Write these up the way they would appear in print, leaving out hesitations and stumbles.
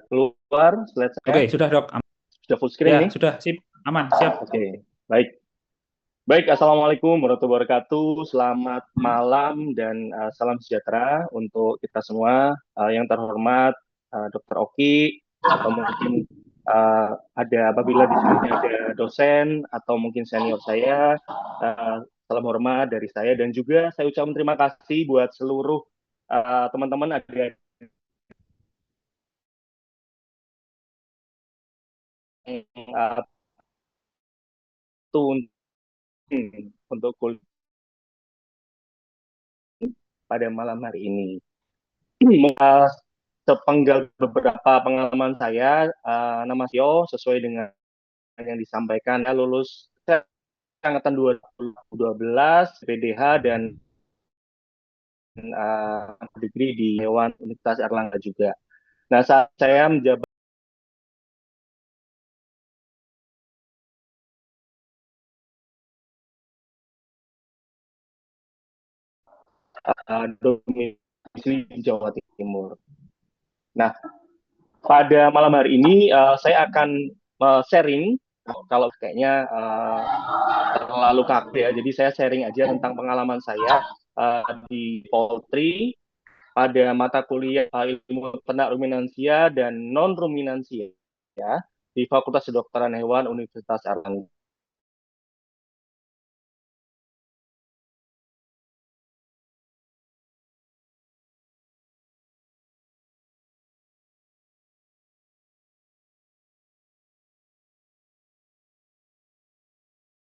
keluar slide saya. Oke, sudah dok. Sudah full screen Ya, nih. sudah sip, aman, siap. Oke, baik. Baik, Assalamualaikum warahmatullahi wabarakatuh. Selamat malam dan salam sejahtera untuk kita semua. Yang terhormat Dr. Oki, atau mungkin ada apabila di sini ada dosen atau mungkin senior saya, salam hormat dari saya dan juga saya ucapkan terima kasih buat seluruh teman-teman ada yang tune untuk kuliah pada malam hari ini. Sepenggal beberapa pengalaman saya, nama Sio sesuai dengan yang disampaikan, saya lulus angkatan 2012 PDH dan degree di Hewan Universitas Erlangga juga. Nah, saat saya menjabat domisili di Jawa Timur. Nah, pada malam hari ini saya akan sharing, kalau kayaknya terlalu kaku ya, jadi saya sharing aja tentang pengalaman saya di Polri pada mata kuliah ilmu ternak ruminansia dan non ruminansia ya di Fakultas Kedokteran Hewan Universitas Erlangga.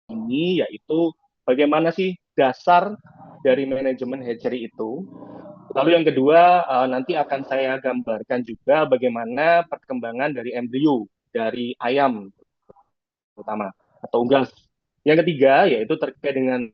Ini yaitu bagaimana sih dasar dari manajemen hatchery itu. Lalu yang kedua, nanti akan saya gambarkan juga bagaimana perkembangan dari embrio dari ayam terutama atau unggas. Yang ketiga yaitu terkait dengan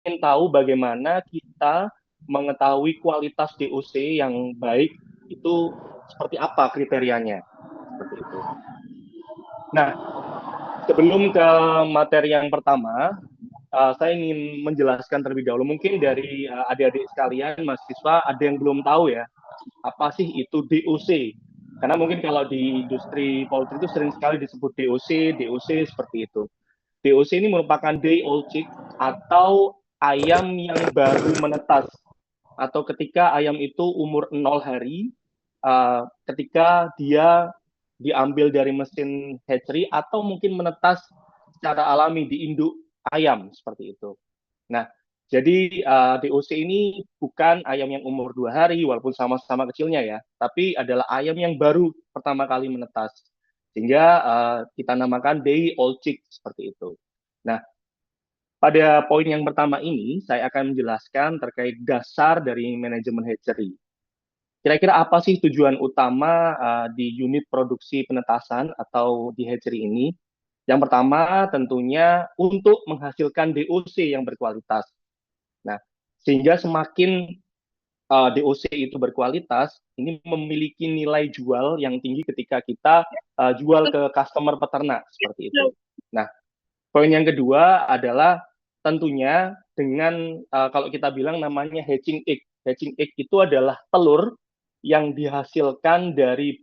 ingin tahu bagaimana kita mengetahui kualitas DOC yang baik itu seperti apa kriterianya. Seperti itu. Nah, sebelum ke materi yang pertama, saya ingin menjelaskan terlebih dahulu. Mungkin dari adik-adik sekalian, mahasiswa, ada yang belum tahu ya, apa sih itu DOC? Karena mungkin kalau di industri poultry itu sering sekali disebut DOC, DOC seperti itu. DOC ini merupakan day old chick atau ayam yang baru menetas atau ketika ayam itu umur 0 hari, ketika dia diambil dari mesin hatchery atau mungkin menetas secara alami di induk ayam seperti itu. Nah, jadi DOC ini bukan ayam yang umur 2 hari walaupun sama-sama kecilnya ya, tapi adalah ayam yang baru pertama kali menetas. Sehingga kita namakan day old chick seperti itu. Nah, pada poin yang pertama ini saya akan menjelaskan terkait dasar dari manajemen hatchery. Kira-kira apa sih tujuan utama di unit produksi penetasan atau di hatchery ini? Yang pertama tentunya untuk menghasilkan DOC yang berkualitas. Nah, sehingga semakin DOC itu berkualitas, ini memiliki nilai jual yang tinggi ketika kita jual ke customer peternak seperti itu. Nah, poin yang kedua adalah tentunya dengan kalau kita bilang namanya hatching egg. Hatching egg itu adalah telur yang dihasilkan dari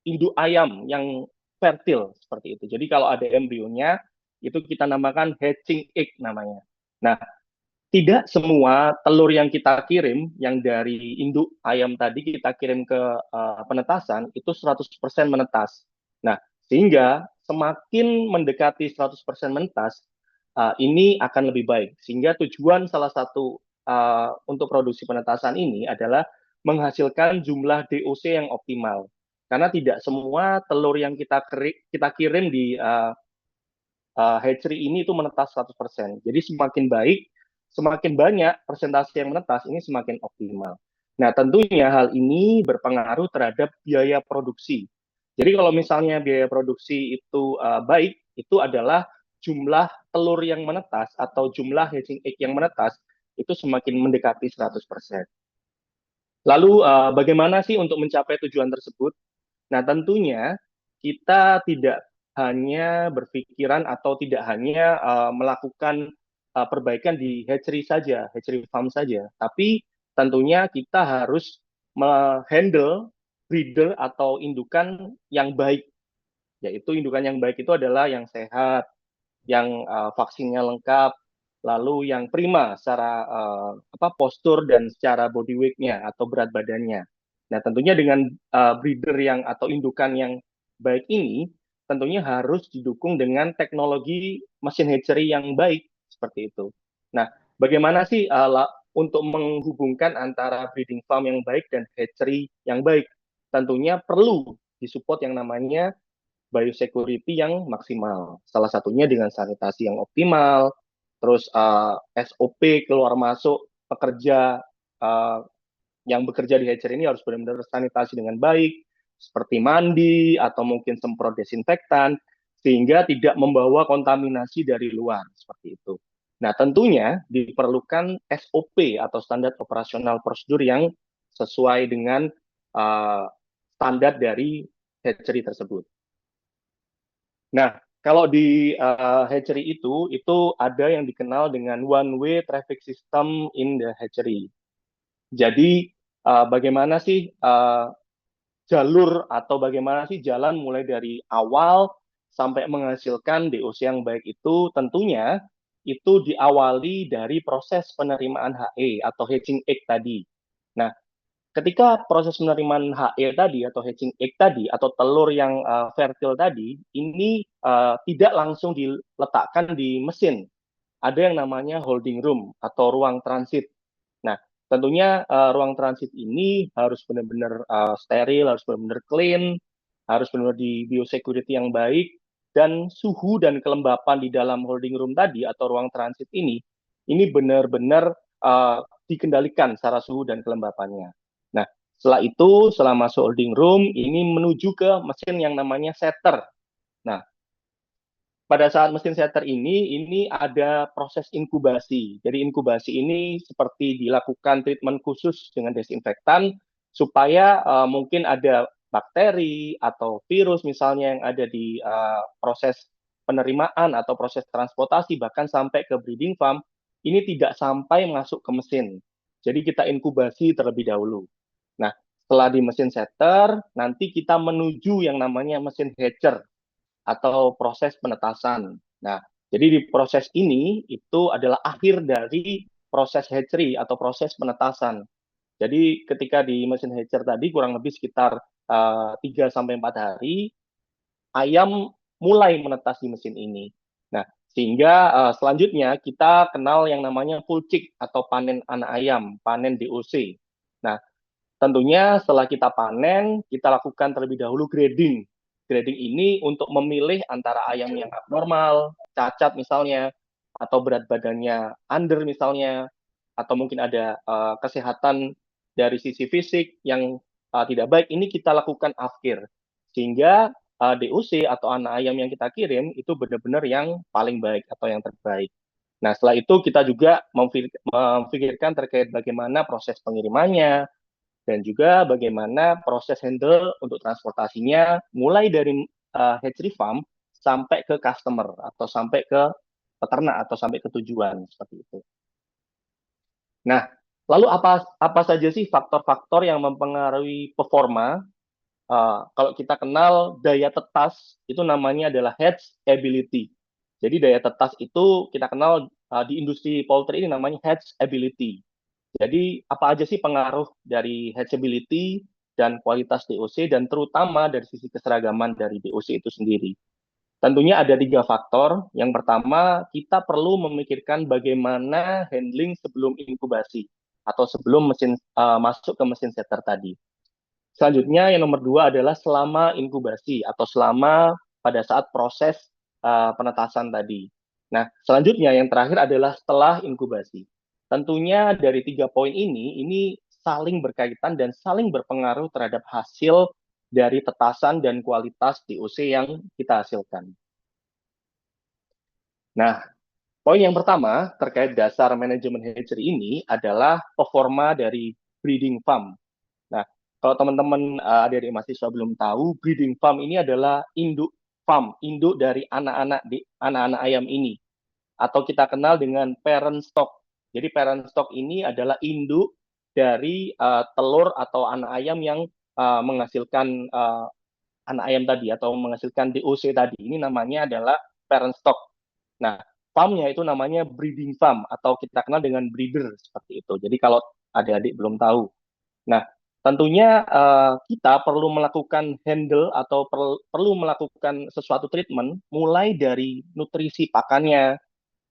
induk ayam yang fertil seperti itu. Jadi kalau ada embrionya itu kita namakan hatching egg namanya. Nah, tidak semua telur yang kita kirim yang dari induk ayam tadi kita kirim ke penetasan itu 100% menetas. Nah, sehingga semakin mendekati 100% menetas, ini akan lebih baik. Sehingga tujuan salah satu untuk produksi penetasan ini adalah menghasilkan jumlah DOC yang optimal. Karena tidak semua telur yang kita kirim di hatchery ini itu menetas 100%. Jadi semakin baik, semakin banyak persentase yang menetas, ini semakin optimal. Nah, tentunya hal ini berpengaruh terhadap biaya produksi. Jadi kalau misalnya biaya produksi itu baik, itu adalah jumlah telur yang menetas atau jumlah hatching egg yang menetas itu semakin mendekati 100%. Lalu bagaimana sih untuk mencapai tujuan tersebut? Nah, tentunya kita tidak hanya berpikiran atau tidak hanya melakukan perbaikan di hatchery saja, hatchery farm saja, tapi tentunya kita harus menghandle breeder atau indukan yang baik, yaitu indukan yang baik itu adalah yang sehat, yang vaksinnya lengkap, lalu yang prima secara postur dan secara body weight-nya atau berat badannya. Nah, tentunya dengan breeder yang atau indukan yang baik ini, tentunya harus didukung dengan teknologi mesin hatchery yang baik seperti itu. Nah, bagaimana sih untuk menghubungkan antara breeding farm yang baik dan hatchery yang baik? Tentunya perlu disupport yang namanya biosecurity yang maksimal. Salah satunya dengan sanitasi yang optimal, terus SOP keluar masuk pekerja uh, yang bekerja di hatchery ini harus benar-benar sanitasi dengan baik, seperti mandi atau mungkin semprot desinfektan, sehingga tidak membawa kontaminasi dari luar, seperti itu. Nah, tentunya diperlukan SOP atau standar operasional prosedur yang sesuai dengan uh, standar dari hatchery tersebut. Nah, kalau di hatchery itu ada yang dikenal dengan one way traffic system in the hatchery. Jadi bagaimana sih jalur atau bagaimana sih jalan mulai dari awal sampai menghasilkan DOC yang baik itu tentunya itu diawali dari proses penerimaan HE atau hatching egg tadi. Nah, ketika proses penerimaan HE tadi atau hatching egg tadi atau telur yang fertil tadi ini tidak langsung diletakkan di mesin. Ada yang namanya holding room atau ruang transit. Nah, tentunya ruang transit ini harus benar-benar steril, harus benar-benar clean, harus benar-benar di biosecurity yang baik, dan suhu dan kelembapan di dalam holding room tadi atau ruang transit ini benar-benar dikendalikan secara suhu dan kelembapannya. Nah, setelah itu, setelah masuk holding room, ini menuju ke mesin yang namanya setter. Nah, pada saat mesin setter ini ada proses inkubasi. Jadi inkubasi ini seperti dilakukan treatment khusus dengan desinfektan supaya mungkin ada bakteri atau virus misalnya yang ada di proses penerimaan atau proses transportasi bahkan sampai ke breeding farm ini tidak sampai masuk ke mesin. Jadi kita inkubasi terlebih dahulu. Nah, setelah di mesin setter, nanti kita menuju yang namanya mesin hatcher atau proses penetasan. Nah, jadi di proses ini itu adalah akhir dari proses hatchery atau proses penetasan. Jadi ketika di mesin hatcher tadi kurang lebih sekitar 3 sampai 4 hari ayam mulai menetas di mesin ini. Nah, sehingga selanjutnya kita kenal yang namanya full chick atau panen anak ayam, panen DOC. Nah, tentunya setelah kita panen, kita lakukan terlebih dahulu grading. Grading ini untuk memilih antara ayam yang abnormal, cacat misalnya, atau berat badannya under misalnya, atau mungkin ada kesehatan dari sisi fisik yang tidak baik, ini kita lakukan afkir. Sehingga DOC atau anak ayam yang kita kirim itu benar-benar yang paling baik atau yang terbaik. Nah, setelah itu kita juga memfikirkan terkait bagaimana proses pengirimannya, dan juga bagaimana proses handle untuk transportasinya mulai dari hatchery farm sampai ke customer atau sampai ke peternak atau sampai ke tujuan seperti itu. Nah, lalu apa saja sih faktor-faktor yang mempengaruhi performa? Kalau kita kenal daya tetas itu namanya adalah hatch ability. Jadi daya tetas itu kita kenal di industri poultry ini namanya hatch ability. Jadi apa aja sih pengaruh dari hatchability dan kualitas DOC dan terutama dari sisi keseragaman dari DOC itu sendiri. Tentunya ada 3 faktor. Yang pertama, kita perlu memikirkan bagaimana handling sebelum inkubasi atau sebelum mesin masuk ke mesin setter tadi. Selanjutnya yang nomor 2 adalah selama inkubasi atau selama pada saat proses penetasan tadi. Nah, selanjutnya yang terakhir adalah setelah inkubasi. Tentunya dari 3 poin ini saling berkaitan dan saling berpengaruh terhadap hasil dari tetasan dan kualitas DOC yang kita hasilkan. Nah, poin yang pertama terkait dasar manajemen hatchery ini adalah performa dari breeding farm. Nah, kalau teman-teman adik-adik mahasiswa belum tahu, breeding farm ini adalah induk farm, induk dari anak-anak ayam ini, atau kita kenal dengan parent stock. Jadi parent stock ini adalah induk dari telur atau anak ayam yang menghasilkan anak ayam tadi atau menghasilkan DOC tadi. Ini namanya adalah parent stock. Nah, farmnya itu namanya breeding farm atau kita kenal dengan breeder seperti itu. Jadi kalau adik-adik belum tahu. Nah, tentunya kita perlu melakukan handle atau perlu melakukan sesuatu treatment mulai dari nutrisi pakannya,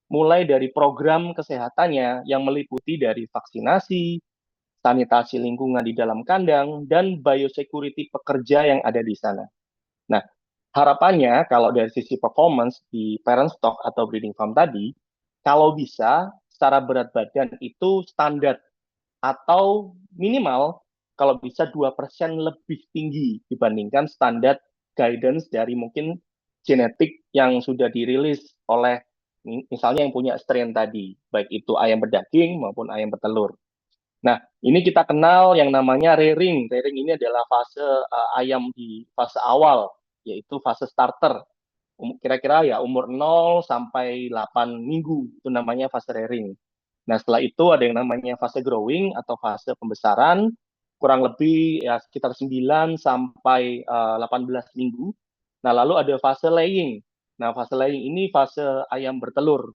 mulai dari program kesehatannya yang meliputi dari vaksinasi, sanitasi lingkungan di dalam kandang, dan biosecurity pekerja yang ada di sana. Nah, harapannya kalau dari sisi performance di parent stock atau breeding farm tadi, kalau bisa secara berat badan itu standar atau minimal kalau bisa 2% lebih tinggi dibandingkan standar guidance dari mungkin genetik yang sudah dirilis oleh misalnya yang punya strain tadi, baik itu ayam berdaging maupun ayam bertelur. Nah, ini kita kenal yang namanya rearing. Rearing ini adalah fase ayam di fase awal, yaitu fase starter. Kira-kira ya umur 0 sampai 8 minggu, itu namanya fase rearing. Nah, setelah itu ada yang namanya fase growing atau fase pembesaran, kurang lebih ya sekitar 9 sampai 18 minggu. Nah, lalu ada fase laying. Nah, fase laying ini fase ayam bertelur,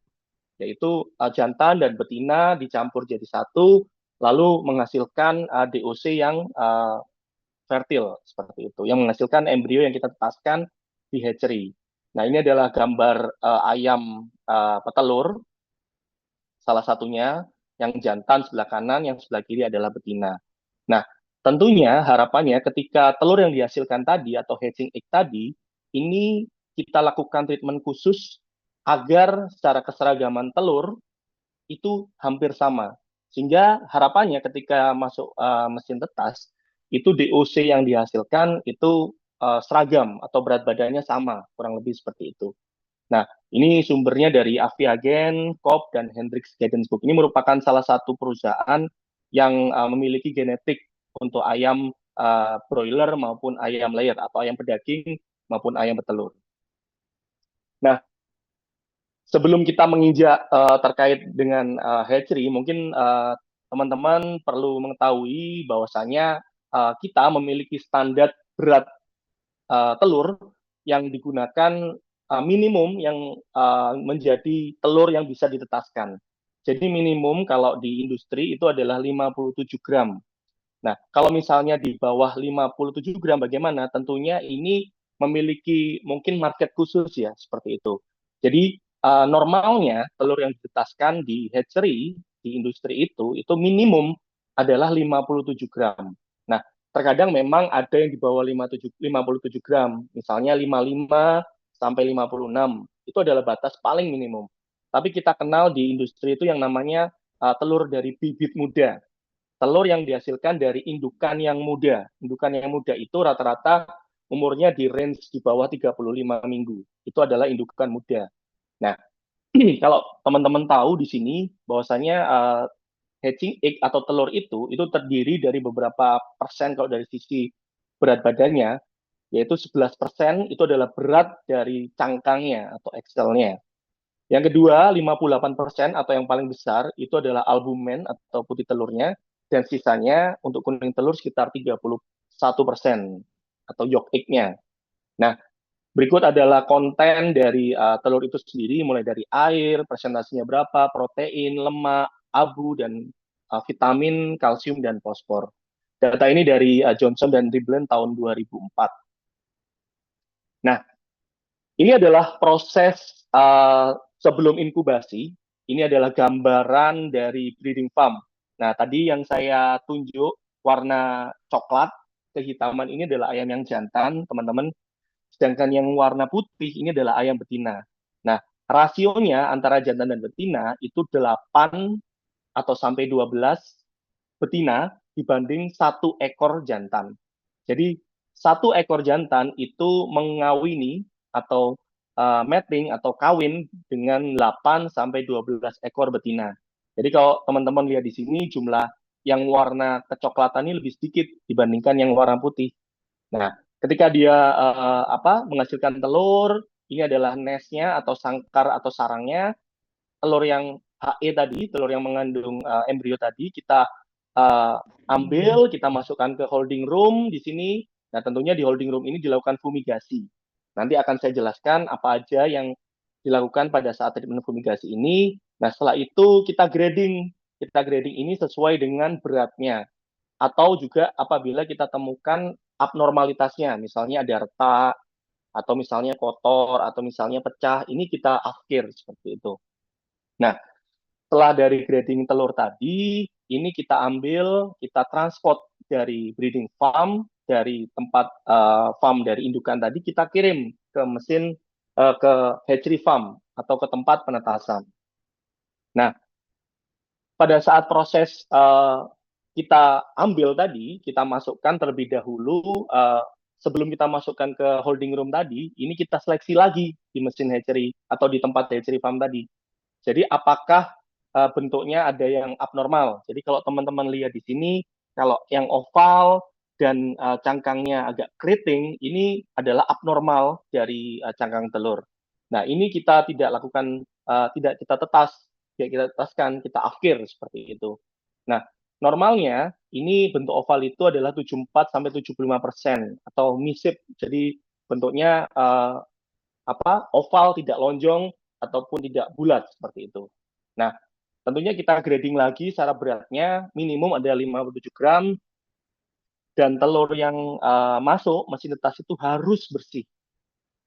yaitu jantan dan betina dicampur jadi satu, lalu menghasilkan DOC yang fertil seperti itu, yang menghasilkan embrio yang kita tetaskan di hatchery. Nah, ini adalah gambar ayam petelur, salah satunya yang jantan sebelah kanan, yang sebelah kiri adalah betina. Nah, tentunya harapannya ketika telur yang dihasilkan tadi atau hatching egg tadi, ini kita lakukan treatment khusus agar secara keseragaman telur itu hampir sama. Sehingga harapannya ketika masuk mesin tetas, itu DOC yang dihasilkan itu seragam atau berat badannya sama, kurang lebih seperti itu. Nah, ini sumbernya dari Aviagen, Coop, dan Hendrix Guidance Book. Ini merupakan salah satu perusahaan yang memiliki genetik untuk ayam broiler maupun ayam layer atau ayam pedaging maupun ayam betelur. Nah, sebelum kita menginjak terkait dengan hatchery, mungkin teman-teman perlu mengetahui bahwasanya kita memiliki standar berat telur yang digunakan minimum yang menjadi telur yang bisa ditetaskan. Jadi minimum kalau di industri itu adalah 57 gram. Nah, kalau misalnya di bawah 57 gram bagaimana? Tentunya ini memiliki mungkin market khusus ya, seperti itu. Jadi normalnya telur yang ditetaskan di hatchery, di industri itu minimum adalah 57 gram. Nah, terkadang memang ada yang di bawah 57 gram, misalnya 55 sampai 56. Itu adalah batas paling minimum. Tapi kita kenal di industri itu yang namanya telur dari bibit muda, telur yang dihasilkan dari indukan yang muda. Indukan yang muda itu rata-rata umurnya di range di bawah 35 minggu. Itu adalah indukan muda. Nah, kalau teman-teman tahu di sini bahwasanya hatching egg atau telur itu terdiri dari beberapa persen kalau dari sisi berat badannya, yaitu 11% itu adalah berat dari cangkangnya atau axelnya. Yang kedua, 58% atau yang paling besar itu adalah albumen atau putih telurnya, dan sisanya untuk kuning telur sekitar 31% atau yolk egg-nya. Nah, berikut adalah konten dari telur itu sendiri, mulai dari air, presentasinya berapa, protein, lemak, abu, dan vitamin, kalsium, dan fosfor. Data ini dari Johnson dan Riblen tahun 2004. Nah, ini adalah proses sebelum inkubasi. Ini adalah gambaran dari breeding farm. Nah, tadi yang saya tunjuk warna coklat kehitaman ini adalah ayam yang jantan, teman-teman. Sedangkan yang warna putih ini adalah ayam betina. Nah, rasionya antara jantan dan betina itu 8 atau sampai 12 betina dibanding satu ekor jantan. Jadi satu ekor jantan itu mengawini atau mating atau kawin dengan 8 sampai 12 ekor betina. Jadi kalau teman-teman lihat di sini jumlah yang warna kecoklatan ini lebih sedikit dibandingkan yang warna putih. Nah, ketika dia menghasilkan telur, ini adalah nestnya atau sangkar atau sarangnya. Telur yang HE tadi, telur yang mengandung embrio tadi, kita uh, ambil, kita masukkan ke holding room di sini. Nah, tentunya di holding room ini dilakukan fumigasi. Nanti akan saya jelaskan apa aja yang dilakukan pada saat treatment fumigasi ini. Nah, setelah itu kita grading. Kita grading ini sesuai dengan beratnya. Atau juga apabila kita temukan abnormalitasnya, misalnya ada retak, atau misalnya kotor, atau misalnya pecah, ini kita afkir seperti itu. Nah, setelah dari grading telur tadi, ini kita ambil, kita transport dari breeding farm, dari tempat farm dari indukan tadi, kita kirim ke mesin, ke hatchery farm, atau ke tempat penetasan. Nah, pada saat proses kita ambil tadi, kita masukkan terlebih dahulu, sebelum kita masukkan ke holding room tadi, ini kita seleksi lagi di mesin hatchery, atau di tempat hatchery farm tadi. Jadi apakah bentuknya ada yang abnormal? Jadi kalau teman-teman lihat di sini, kalau yang oval dan cangkangnya agak keriting, ini adalah abnormal dari cangkang telur. Nah, ini kita tidak lakukan, tidak kita tetas, tidak kita tetaskan, kita afkir seperti itu. Nah, normalnya ini bentuk oval itu adalah 74 sampai 75% atau misip. Jadi bentuknya oval, tidak lonjong ataupun tidak bulat seperti itu. Nah, tentunya kita grading lagi secara beratnya minimum ada 57 gram dan telur yang masuk mesin netas itu harus bersih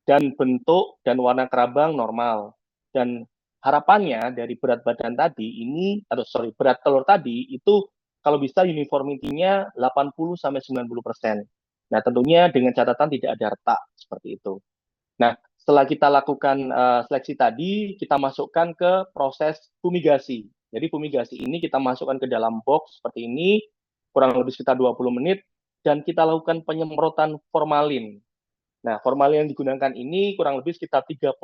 dan bentuk dan warna kerabang normal. Dan harapannya dari berat badan tadi ini, berat telur tadi itu kalau bisa uniformity-nya 80 sampai 90%. Nah, tentunya dengan catatan tidak ada retak seperti itu. Nah, setelah kita lakukan seleksi tadi, kita masukkan ke proses fumigasi. Jadi fumigasi ini kita masukkan ke dalam box seperti ini, kurang lebih sekitar 20 menit, dan kita lakukan penyemprotan formalin. Nah, formalin yang digunakan ini kurang lebih sekitar 36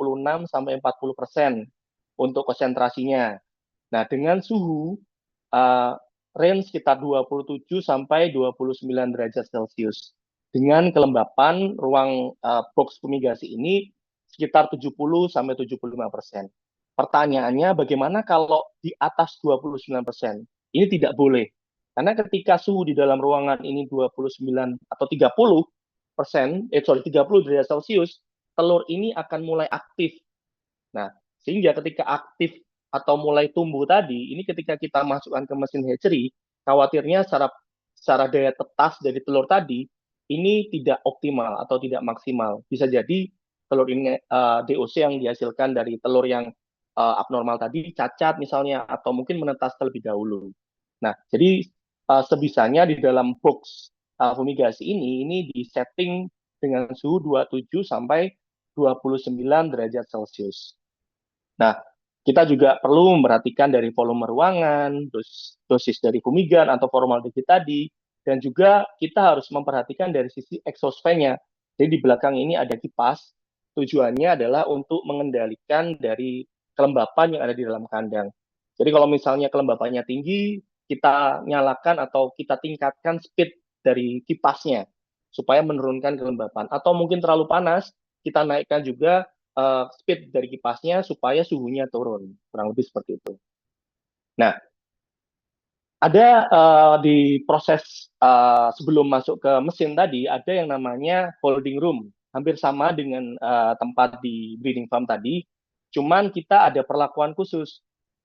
sampai 40% untuk konsentrasinya. Nah, dengan suhu range sekitar 27 sampai 29 derajat Celcius. Dengan kelembapan ruang box fumigasi ini sekitar 70 sampai 75%. Pertanyaannya, bagaimana kalau di atas 29%? Ini tidak boleh. Karena ketika suhu di dalam ruangan ini 29 atau 30 derajat Celcius, telur ini akan mulai aktif. Nah, sehingga ketika aktif atau mulai tumbuh tadi, ini ketika kita masukkan ke mesin hatchery, khawatirnya secara daya tetas dari telur tadi, ini tidak optimal atau tidak maksimal. Bisa jadi telur ini DOC yang dihasilkan dari telur yang abnormal tadi cacat misalnya, atau mungkin menetas terlebih dahulu. Nah, jadi sebisanya di dalam box fumigasi ini disetting dengan suhu 27 sampai 29 derajat Celcius. Nah, kita juga perlu memperhatikan dari volume ruangan, dosis dari fumigan atau formaldehid tadi, dan juga kita harus memperhatikan dari sisi exhaust fan-nya. Jadi di belakang ini ada kipas, tujuannya adalah untuk mengendalikan dari kelembapan yang ada di dalam kandang. Jadi kalau misalnya kelembapannya tinggi, kita nyalakan atau kita tingkatkan speed dari kipasnya supaya menurunkan kelembapan. Atau mungkin terlalu panas, kita naikkan juga speed dari kipasnya supaya suhunya turun, kurang lebih seperti itu. Nah, ada di proses sebelum masuk ke mesin tadi, ada yang namanya holding room, hampir sama dengan tempat di breeding farm tadi, cuman kita ada perlakuan khusus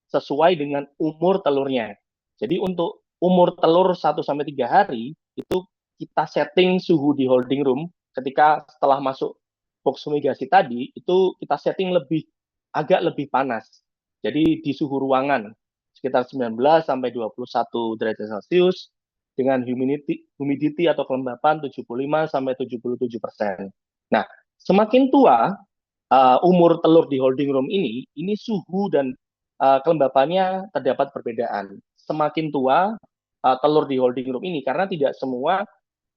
sesuai dengan umur telurnya. Jadi untuk umur telur 1-3 hari, itu kita setting suhu di holding room ketika setelah masuk box fumigasi tadi, itu kita setting agak lebih panas. Jadi di suhu ruangan sekitar 19 sampai 21 derajat Celcius dengan humidity atau kelembapan 75 sampai 77%. Nah, semakin tua umur telur di holding room ini suhu dan kelembapannya terdapat perbedaan. Semakin tua telur di holding room ini, karena tidak semua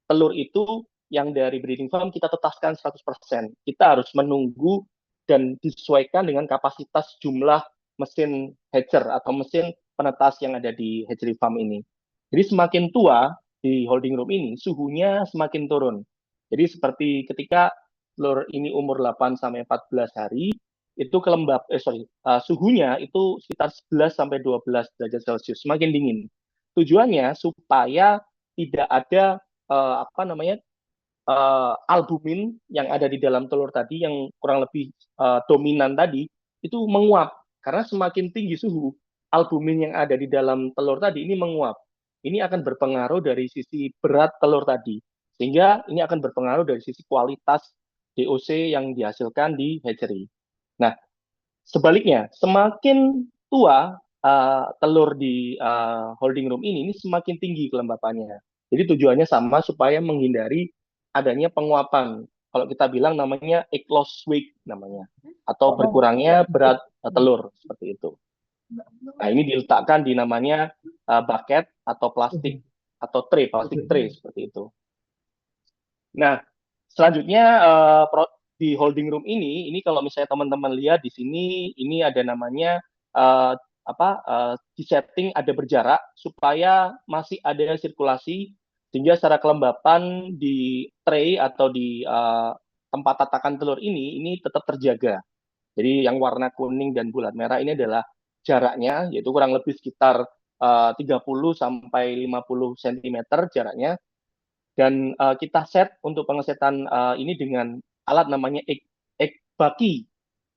telur itu yang dari breeding farm kita tetaskan 100%. Kita harus menunggu dan disesuaikan dengan kapasitas jumlah mesin hatcher atau mesin penetas yang ada di hatchery farm ini. Jadi semakin tua di holding room ini, suhunya semakin turun. Jadi seperti ketika telur ini umur 8 sampai 14 hari, itu suhunya itu sekitar 11 sampai 12 derajat Celcius, semakin dingin. Tujuannya supaya tidak ada apa namanya albumin yang ada di dalam telur tadi yang kurang lebih dominan tadi itu menguap karena semakin tinggi suhu albumin yang ada di dalam telur tadi ini menguap. Ini akan berpengaruh dari sisi berat telur tadi sehingga ini akan berpengaruh dari sisi kualitas DOC yang dihasilkan di hatchery. Nah, sebaliknya semakin tua telur di holding room ini semakin tinggi kelembapannya. Jadi tujuannya sama supaya menghindari adanya penguapan. Kalau kita bilang namanya egg loss weight namanya, atau berkurangnya berat telur seperti itu. Nah, ini diletakkan di namanya bucket atau plastik atau plastik tray seperti itu. Nah, selanjutnya di holding room ini kalau misalnya teman-teman lihat di sini, ini ada namanya uh, di setting ada berjarak supaya masih ada sirkulasi sehingga secara kelembapan di tray atau di tempat tatakan telur ini tetap terjaga. Jadi yang warna kuning dan bulat merah ini adalah jaraknya, yaitu kurang lebih sekitar 30 sampai 50 cm jaraknya. Dan kita set untuk pengesetan ini dengan alat namanya egg baki.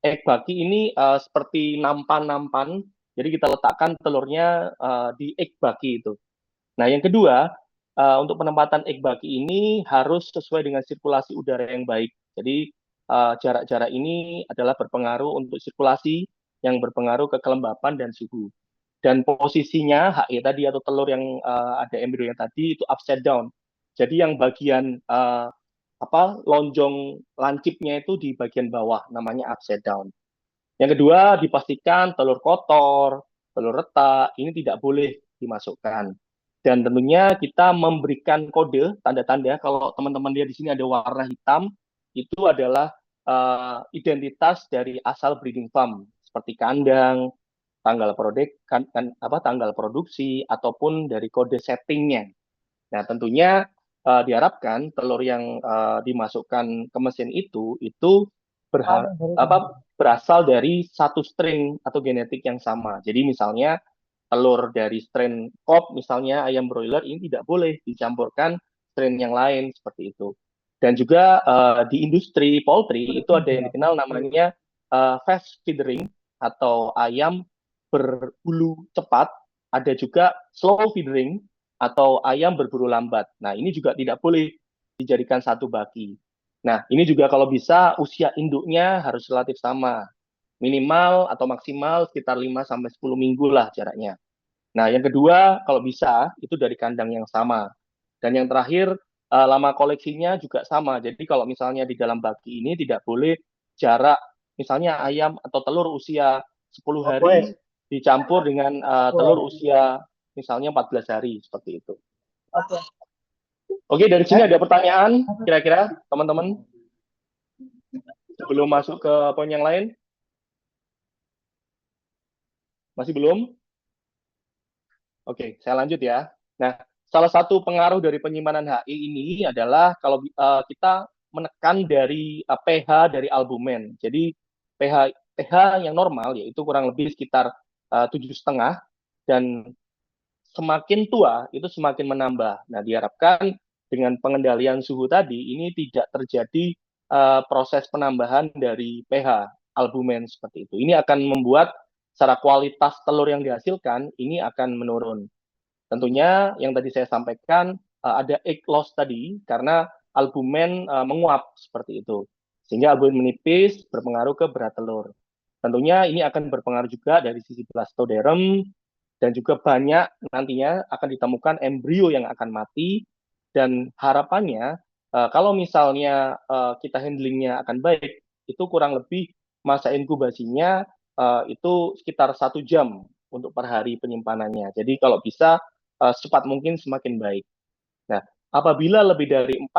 Egg baki ini seperti nampan-nampan, jadi kita letakkan telurnya di egg baki itu. Nah, yang kedua, untuk penempatan egg baki ini harus sesuai dengan sirkulasi udara yang baik. Jadi jarak-jarak ini adalah berpengaruh untuk sirkulasi yang berpengaruh ke kelembapan dan suhu. Dan posisinya HE tadi atau telur yang ada embrionya tadi itu upside down. Jadi yang bagian lonjong lancipnya itu di bagian bawah, namanya upside down. Yang kedua, dipastikan telur kotor, telur retak, ini tidak boleh dimasukkan. Dan tentunya kita memberikan kode, tanda-tanda, kalau teman-teman lihat di sini ada warna hitam, itu adalah identitas dari asal breeding farm, seperti kandang, tanggal produksi, ataupun dari kode settingnya. Nah, tentunya diharapkan telur yang dimasukkan ke mesin itu berasal dari satu strain atau genetik yang sama. Jadi misalnya telur dari strain COB, misalnya ayam broiler, ini tidak boleh dicampurkan strain yang lain seperti itu. Dan juga di industri poultry itu ada yang dikenal namanya fast feeding atau ayam berbulu cepat, ada juga slow feeding atau ayam berburu lambat. Nah, ini juga tidak boleh dijadikan satu baki. Nah, ini juga kalau bisa usia induknya harus relatif sama. Minimal atau maksimal sekitar 5 sampai 10 minggu lah jaraknya. Nah, yang kedua kalau bisa itu dari kandang yang sama. Dan yang terakhir lama koleksinya juga sama. Jadi kalau misalnya di dalam baki ini tidak boleh jarak misalnya ayam atau telur usia 10 hari dicampur dengan telur usia misalnya 14 hari seperti itu. Oke, dari sini ada pertanyaan kira-kira teman-teman sebelum masuk ke poin yang lain? Masih belum? Oke, saya lanjut ya. Nah, salah satu pengaruh dari penyimpanan HI ini adalah kalau kita menekan dari pH dari albumen. Jadi pH yang normal yaitu kurang lebih sekitar 7,5 dan semakin tua itu semakin menambah. Nah, diharapkan dengan pengendalian suhu tadi ini tidak terjadi proses penambahan dari pH albumen seperti itu. Ini akan membuat secara kualitas telur yang dihasilkan ini akan menurun. Tentunya yang tadi saya sampaikan ada egg loss tadi karena albumen menguap seperti itu. Sehingga albumen menipis berpengaruh ke berat telur. Tentunya ini akan berpengaruh juga dari sisi blastoderm dan juga banyak nantinya akan ditemukan embrio yang akan mati dan harapannya kalau misalnya kita handlingnya akan baik itu kurang lebih masa inkubasinya itu sekitar 1 jam untuk per hari penyimpanannya. Jadi kalau bisa secepat mungkin semakin baik. Nah, apabila lebih dari 4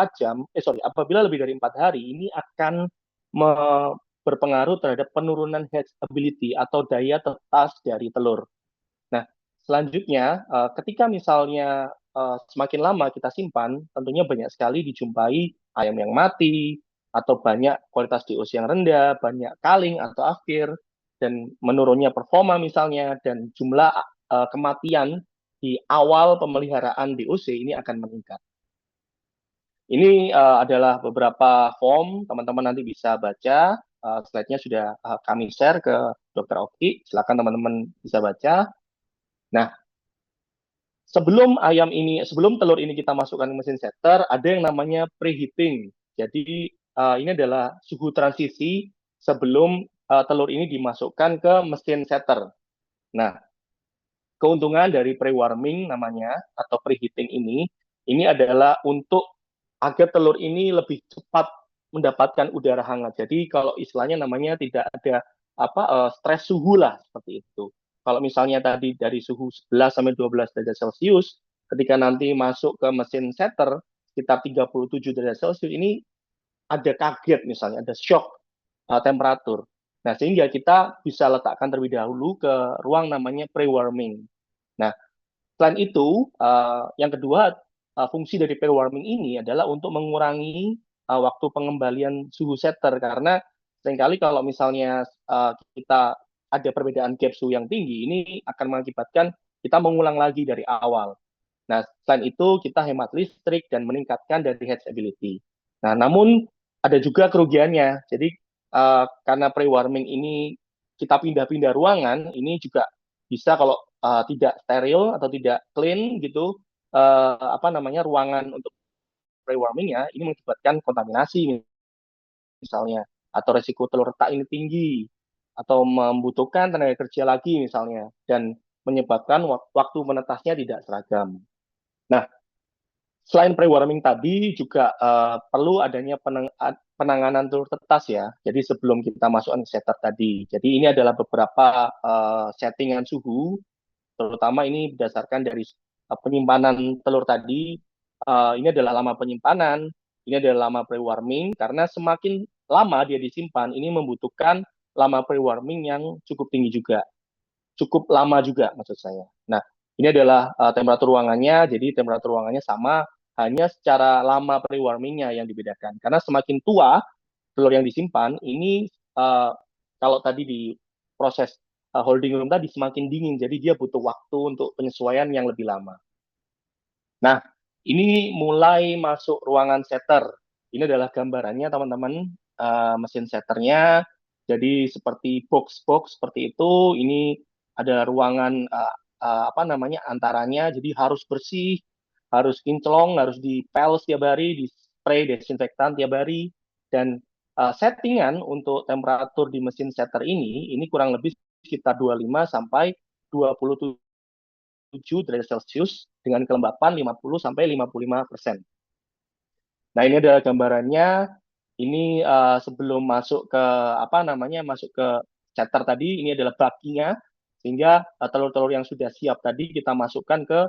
hari ini akan berpengaruh terhadap penurunan hatchability atau daya tetas dari telur. Nah, selanjutnya, ketika misalnya semakin lama kita simpan, tentunya banyak sekali dijumpai ayam yang mati, atau banyak kualitas DOC yang rendah, banyak kaling atau afkir, dan menurunnya performa misalnya, dan jumlah kematian di awal pemeliharaan DOC ini akan meningkat. Ini adalah beberapa form, teman-teman nanti bisa baca. Slide-nya sudah kami share ke Dr. Oki. Silakan teman-teman bisa baca. Nah, sebelum telur ini kita masukkan ke mesin setter, ada yang namanya preheating. Jadi ini adalah suhu transisi sebelum telur ini dimasukkan ke mesin setter. Nah, keuntungan dari pre-warming namanya atau preheating ini adalah untuk agar telur ini lebih cepat mendapatkan udara hangat. Jadi kalau istilahnya namanya tidak ada stres suhu lah seperti itu. Kalau misalnya tadi dari suhu 11 sampai 12 derajat Celcius, ketika nanti masuk ke mesin setter sekitar 37 derajat Celcius, ini ada kaget misalnya, ada shock temperatur. Nah, sehingga kita bisa letakkan terlebih dahulu ke ruang namanya pre-warming. Nah, selain itu, yang kedua, fungsi dari pre-warming ini adalah untuk mengurangi waktu pengembalian suhu setter, karena seringkali kalau misalnya kita ada perbedaan gap suhu yang tinggi, ini akan mengakibatkan kita mengulang lagi dari awal. Nah, selain itu kita hemat listrik dan meningkatkan dari heat stability. Nah, namun ada juga kerugiannya. Jadi karena pre-warming ini kita pindah-pindah ruangan, ini juga bisa kalau tidak steril atau tidak clean gitu, ruangan untuk pre-warmingnya ini mengakibatkan kontaminasi misalnya, atau resiko telur retak ini tinggi, atau membutuhkan tenaga kerja lagi misalnya, dan menyebabkan waktu menetasnya tidak seragam. Nah, selain pre-warming tadi juga perlu adanya penanganan telur tetas ya. Jadi sebelum kita masukkan setter tadi. Jadi ini adalah beberapa settingan suhu, terutama ini berdasarkan dari penyimpanan telur tadi. Ini adalah lama penyimpanan, ini adalah lama pre-warming, karena semakin lama dia disimpan, ini membutuhkan lama pre-warming yang cukup tinggi juga. Cukup lama juga maksud saya. Nah, ini adalah temperatur ruangannya, jadi temperatur ruangannya sama, hanya secara lama pre-warmingnya yang dibedakan. Karena semakin tua telur yang disimpan, ini kalau tadi di proses holding room tadi semakin dingin, jadi dia butuh waktu untuk penyesuaian yang lebih lama. Nah, ini mulai masuk ruangan setter. Ini adalah gambarannya teman-teman, mesin setternya. Jadi seperti box-box seperti itu. Ini ada ruangan antaranya. Jadi harus bersih, harus kinclong, harus dipel setiap hari, di spray desinfektan tiap hari. Dan settingan untuk temperatur di mesin setter ini kurang lebih sekitar 25 sampai 27 derajat Celcius dengan kelembapan 50 sampai 55%. Nah, ini adalah gambarannya. Ini sebelum masuk ke masuk ke setter tadi, ini adalah bakinya, sehingga telur-telur yang sudah siap tadi kita masukkan ke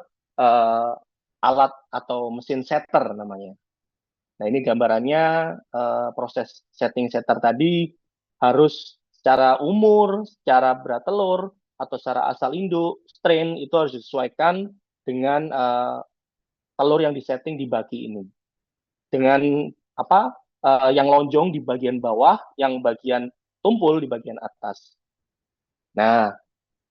alat atau mesin setter namanya. Nah, ini gambarannya, proses setting setter tadi harus secara umur, secara berat telur, atau secara asal induk, strain itu harus disesuaikan dengan telur yang disetting di baki ini. Dengan yang lonjong di bagian bawah, yang bagian tumpul di bagian atas. Nah,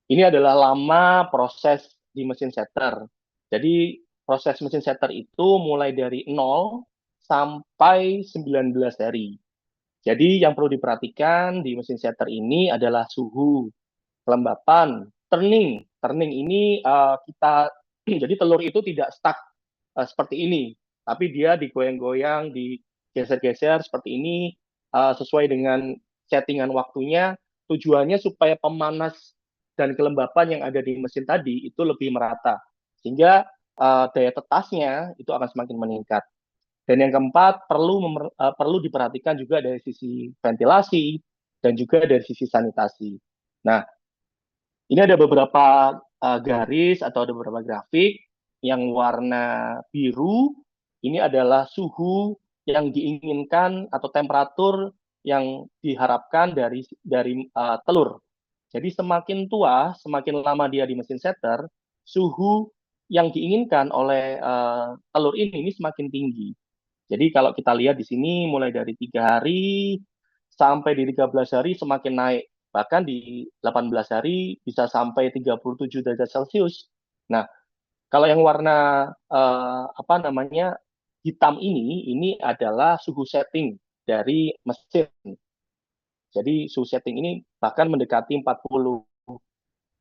ini adalah lama proses di mesin setter. Jadi proses mesin setter itu mulai dari 0 sampai 19 hari. Jadi yang perlu diperhatikan di mesin setter ini adalah suhu, kelembapan, turning. Turning ini kita jadi telur itu tidak stuck seperti ini, tapi dia digoyang-goyang, digeser-geser seperti ini sesuai dengan settingan waktunya. Tujuannya supaya pemanas dan kelembapan yang ada di mesin tadi itu lebih merata, sehingga daya tetasnya itu akan semakin meningkat. Dan yang keempat, perlu diperhatikan juga dari sisi ventilasi dan juga dari sisi sanitasi. Nah, ini ada beberapa garis atau ada beberapa grafik. Yang warna biru ini adalah suhu yang diinginkan atau temperatur yang diharapkan dari telur. Jadi semakin tua, semakin lama dia di mesin setter, suhu yang diinginkan oleh telur ini semakin tinggi. Jadi kalau kita lihat di sini mulai dari 3 hari sampai di 13 hari semakin naik. Bahkan di 18 hari bisa sampai 37 derajat Celcius. Nah, kalau yang warna apa namanya hitam ini adalah suhu setting dari mesin. Jadi suhu setting ini bahkan mendekati 40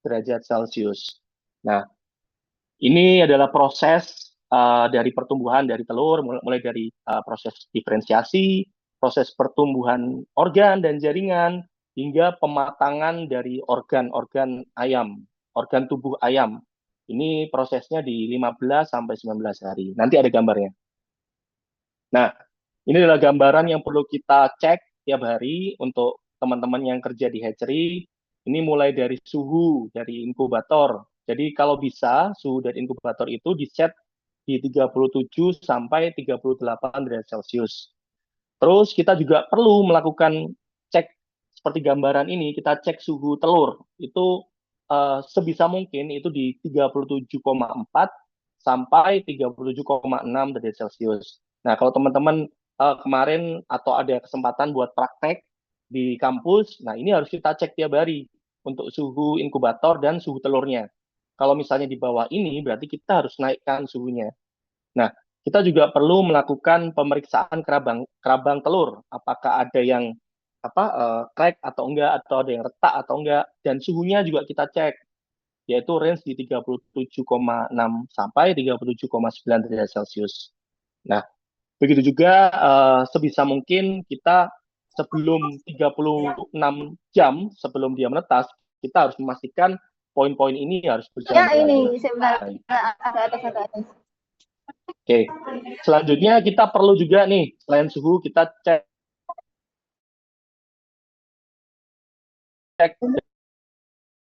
derajat Celcius. Nah, ini adalah proses dari pertumbuhan dari telur, mulai dari proses diferensiasi, proses pertumbuhan organ dan jaringan, hingga pematangan dari organ-organ ayam, organ tubuh ayam. Ini prosesnya di 15 sampai 19 hari. Nanti ada gambarnya. Nah, ini adalah gambaran yang perlu kita cek tiap hari untuk teman-teman yang kerja di hatchery. Ini mulai dari suhu dari inkubator. Jadi kalau bisa suhu dari inkubator itu di-set di 37 sampai 38 derajat Celcius. Terus kita juga perlu melakukan cek seperti gambaran ini, kita cek suhu telur. Itu sebisa mungkin itu di 37,4 sampai 37,6 derajat Celcius. Nah, kalau teman-teman kemarin atau ada kesempatan buat praktek di kampus, nah ini harus kita cek tiap hari untuk suhu inkubator dan suhu telurnya. Kalau misalnya di bawah ini, berarti kita harus naikkan suhunya. Nah, kita juga perlu melakukan pemeriksaan kerabang kerabang telur, apakah ada yang crack atau enggak, atau ada yang retak atau enggak, dan suhunya juga kita cek, yaitu range di 37,6 sampai 37,9 derajat Celcius. Nah, begitu juga sebisa mungkin kita sebelum 36 jam sebelum dia menetas, kita harus memastikan poin-poin ini harus berjalan Ya, dengan ini sebentar. baik. Ada atas. Oke, selanjutnya kita perlu juga nih, selain suhu, kita cek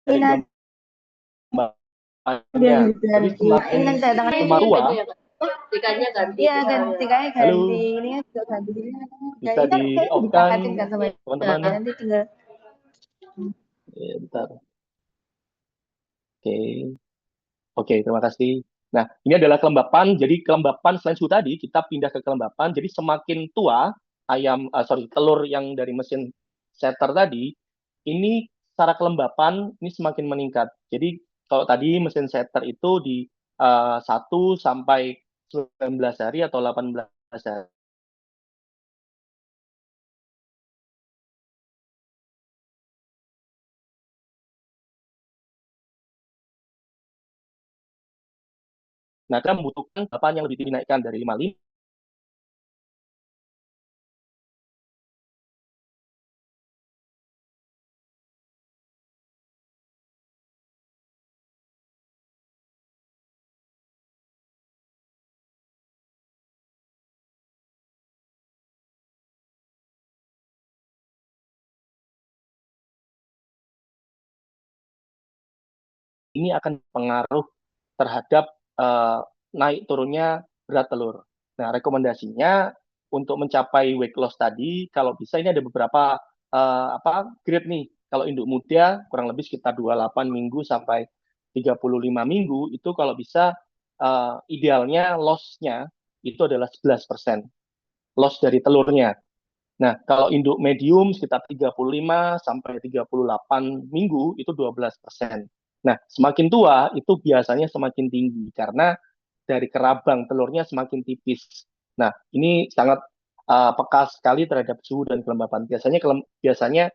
dari Ini gambarnya. Jadi semakin ini kan tua, Tikanya ganti. iya ganti tikanya halo, ganti ini juga ganti ini ya bisa ini kan di kayak off kan, dipangkatin kan sama teman-teman? nanti tinggal Ya, bentar. Oke, oke, terima kasih. Nah, ini adalah kelembapan. Jadi kelembapan selain suhu tadi, kita pindah ke kelembapan. Jadi semakin tua telur yang dari mesin setter tadi, ini secara kelembapan ini semakin meningkat. Jadi kalau tadi mesin setter itu di 1 sampai 19 hari atau 18 hari. Nah, kita membutuhkan kelembapan yang lebih tinggi, dinaikkan dari 55. Ini akan pengaruh terhadap naik turunnya berat telur. Nah, rekomendasinya untuk mencapai weight loss tadi, kalau bisa ini ada beberapa grade nih. Kalau induk muda kurang lebih sekitar 28 minggu sampai 35 minggu, itu kalau bisa idealnya loss-nya itu adalah 11%. Loss dari telurnya. Nah, kalau induk medium sekitar 35 sampai 38 minggu itu 12%. Nah, semakin tua itu biasanya semakin tinggi karena dari kerabang telurnya semakin tipis. Nah, ini sangat peka sekali terhadap suhu dan kelembapan. Biasanya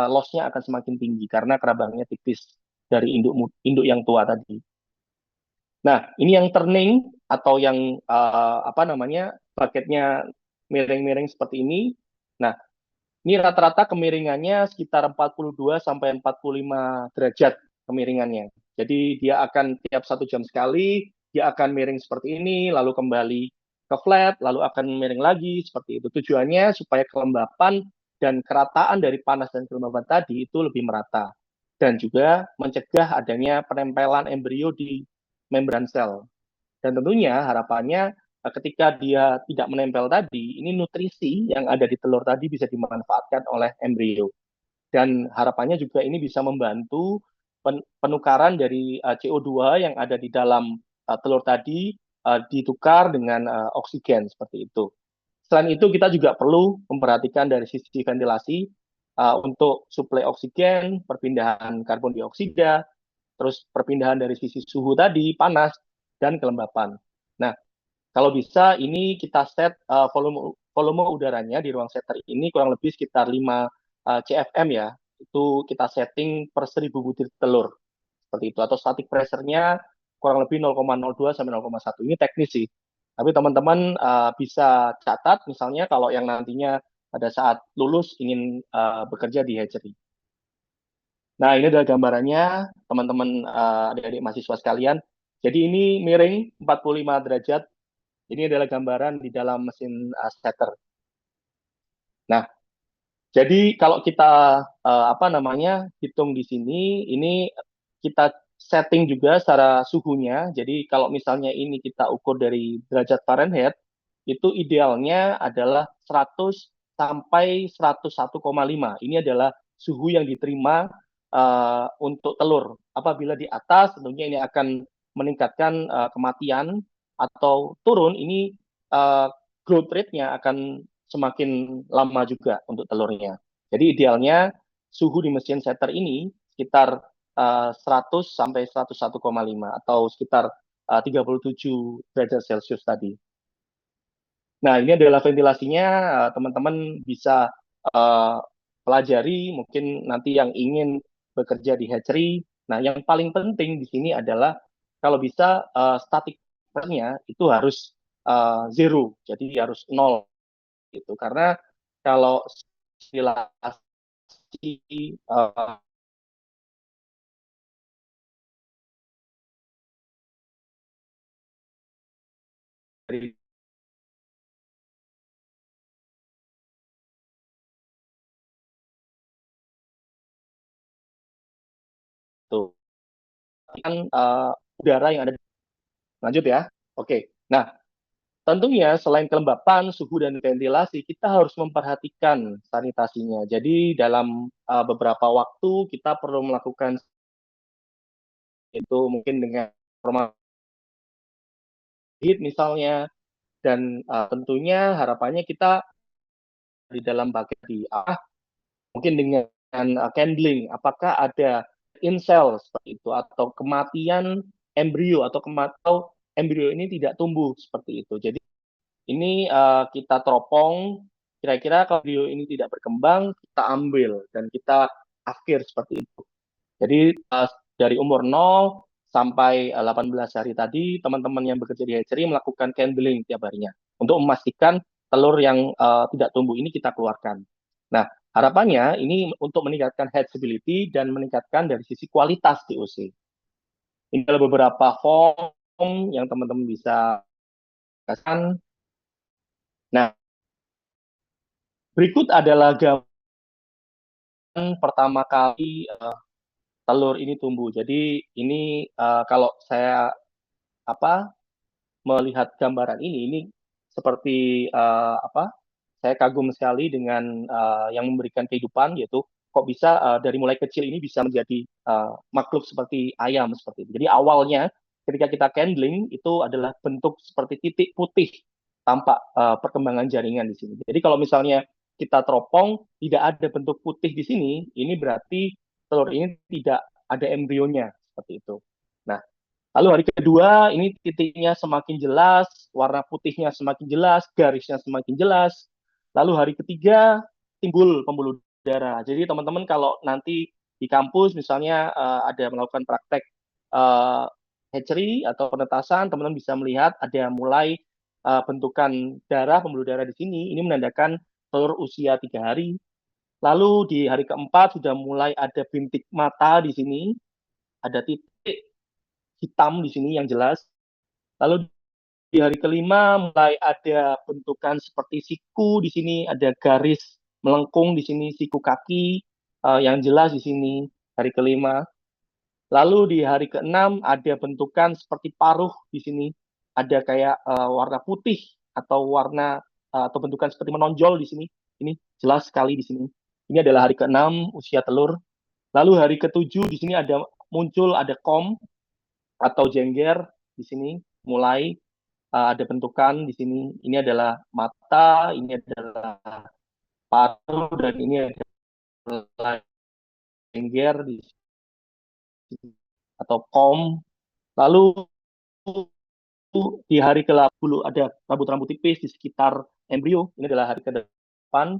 loss-nya akan semakin tinggi karena kerabangnya tipis dari induk yang tua tadi. Nah, ini yang turning atau yang bucketnya miring-miring seperti ini. Nah, ini rata-rata kemiringannya sekitar 42 sampai 45 derajat kemiringannya. Jadi dia akan tiap 1 jam sekali, dia akan miring seperti ini, lalu kembali ke flat, lalu akan miring lagi, seperti itu. Tujuannya supaya kelembapan dan kerataan dari panas dan kelembapan tadi itu lebih merata. Dan juga mencegah adanya penempelan embrio di membran sel. Dan tentunya harapannya ketika dia tidak menempel tadi, ini nutrisi yang ada di telur tadi bisa dimanfaatkan oleh embrio. Dan harapannya juga ini bisa membantu penukaran dari CO2 yang ada di dalam telur tadi ditukar dengan oksigen seperti itu. Selain itu kita juga perlu memperhatikan dari sisi ventilasi untuk suplai oksigen, perpindahan karbon dioksida, terus perpindahan dari sisi suhu tadi, panas, dan kelembapan. Nah, kalau bisa ini kita set volume udaranya di ruang setter ini kurang lebih sekitar 5 CFM ya. Itu kita setting per 1000 butir telur. Seperti itu. Atau static pressure-nya kurang lebih 0,02 sampai 0,1. Ini teknis sih. Tapi teman-teman bisa catat misalnya kalau yang nantinya pada saat lulus ingin bekerja di hatchery. Nah, ini adalah gambarannya teman-teman adik-adik mahasiswa sekalian. Jadi ini miring 45 derajat. Ini adalah gambaran di dalam mesin setter. Nah, jadi kalau kita hitung di sini, ini kita setting juga secara suhunya. Jadi kalau misalnya ini kita ukur dari derajat Fahrenheit, itu idealnya adalah 100 sampai 101,5. Ini adalah suhu yang diterima untuk telur. Apabila di atas, tentunya ini akan meningkatkan kematian, atau turun, ini growth rate-nya akan semakin lama juga untuk telurnya. Jadi idealnya suhu di mesin setter ini sekitar 100 sampai 101,5 atau sekitar 37 derajat Celcius tadi. Nah, ini adalah ventilasinya, teman-teman bisa pelajari mungkin nanti yang ingin bekerja di hatchery. Nah, yang paling penting di sini adalah kalau bisa static pressure-nya itu harus zero, jadi harus nol gitu. Karena kalau ventilasi dari itu kan udara yang ada. Lanjut ya. Oke. Nah, tentunya selain kelembapan, suhu dan ventilasi, kita harus memperhatikan sanitasinya. Jadi dalam beberapa waktu kita perlu melakukan itu mungkin dengan formal heat misalnya, dan tentunya harapannya kita di dalam bagian di mungkin dengan candling, apakah ada incel seperti itu atau kematian embrio atau embrio ini tidak tumbuh seperti itu. Jadi ini kita teropong, kira-kira kalau embrio ini tidak berkembang, kita ambil dan kita akhir seperti itu. Jadi dari umur 0 sampai 18 hari tadi, teman-teman yang bekerja di hatchery melakukan candling tiap harinya untuk memastikan telur yang tidak tumbuh ini kita keluarkan. Nah, harapannya ini untuk meningkatkan hatchability dan meningkatkan dari sisi kualitas DOC. Ini adalah beberapa form yang teman-teman bisa kasihkan. Nah, berikut adalah gambaran pertama kali telur ini tumbuh. Jadi ini kalau saya melihat gambaran ini seperti saya kagum sekali dengan yang memberikan kehidupan, yaitu kok bisa dari mulai kecil ini bisa menjadi makhluk seperti ayam seperti itu. Jadi awalnya ketika kita candling itu adalah bentuk seperti titik putih tampak perkembangan jaringan di sini. Jadi kalau misalnya kita teropong tidak ada bentuk putih di sini, ini berarti telur ini tidak ada embrionya seperti itu. Nah, lalu hari kedua ini titiknya semakin jelas, warna putihnya semakin jelas, garisnya semakin jelas. Lalu hari ketiga timbul pembuluh darah. Jadi teman-teman kalau nanti di kampus misalnya ada melakukan praktek hatchery atau penetasan, teman-teman bisa melihat ada mulai bentukan darah, pembuluh darah di sini. Ini menandakan telur usia 3 hari. Lalu di hari keempat sudah mulai ada bintik mata di sini, ada titik hitam di sini yang jelas. Lalu di hari kelima mulai ada bentukan seperti siku di sini, ada garis melengkung di sini, siku kaki yang jelas di sini hari kelima. Lalu di hari keenam ada bentukan seperti paruh di sini, ada kayak warna putih atau warna atau bentukan seperti menonjol di sini. Ini jelas sekali di sini. Ini adalah hari keenam usia telur. Lalu hari ketujuh di sini ada muncul ada kom atau jengger di sini, mulai ada bentukan di sini. Ini adalah mata, ini adalah paru, dan ini adalah jengger di sini, atau kom. Lalu di hari ke-80 ada rambut-rambut tipis di sekitar embrio. Ini adalah hari ke-8.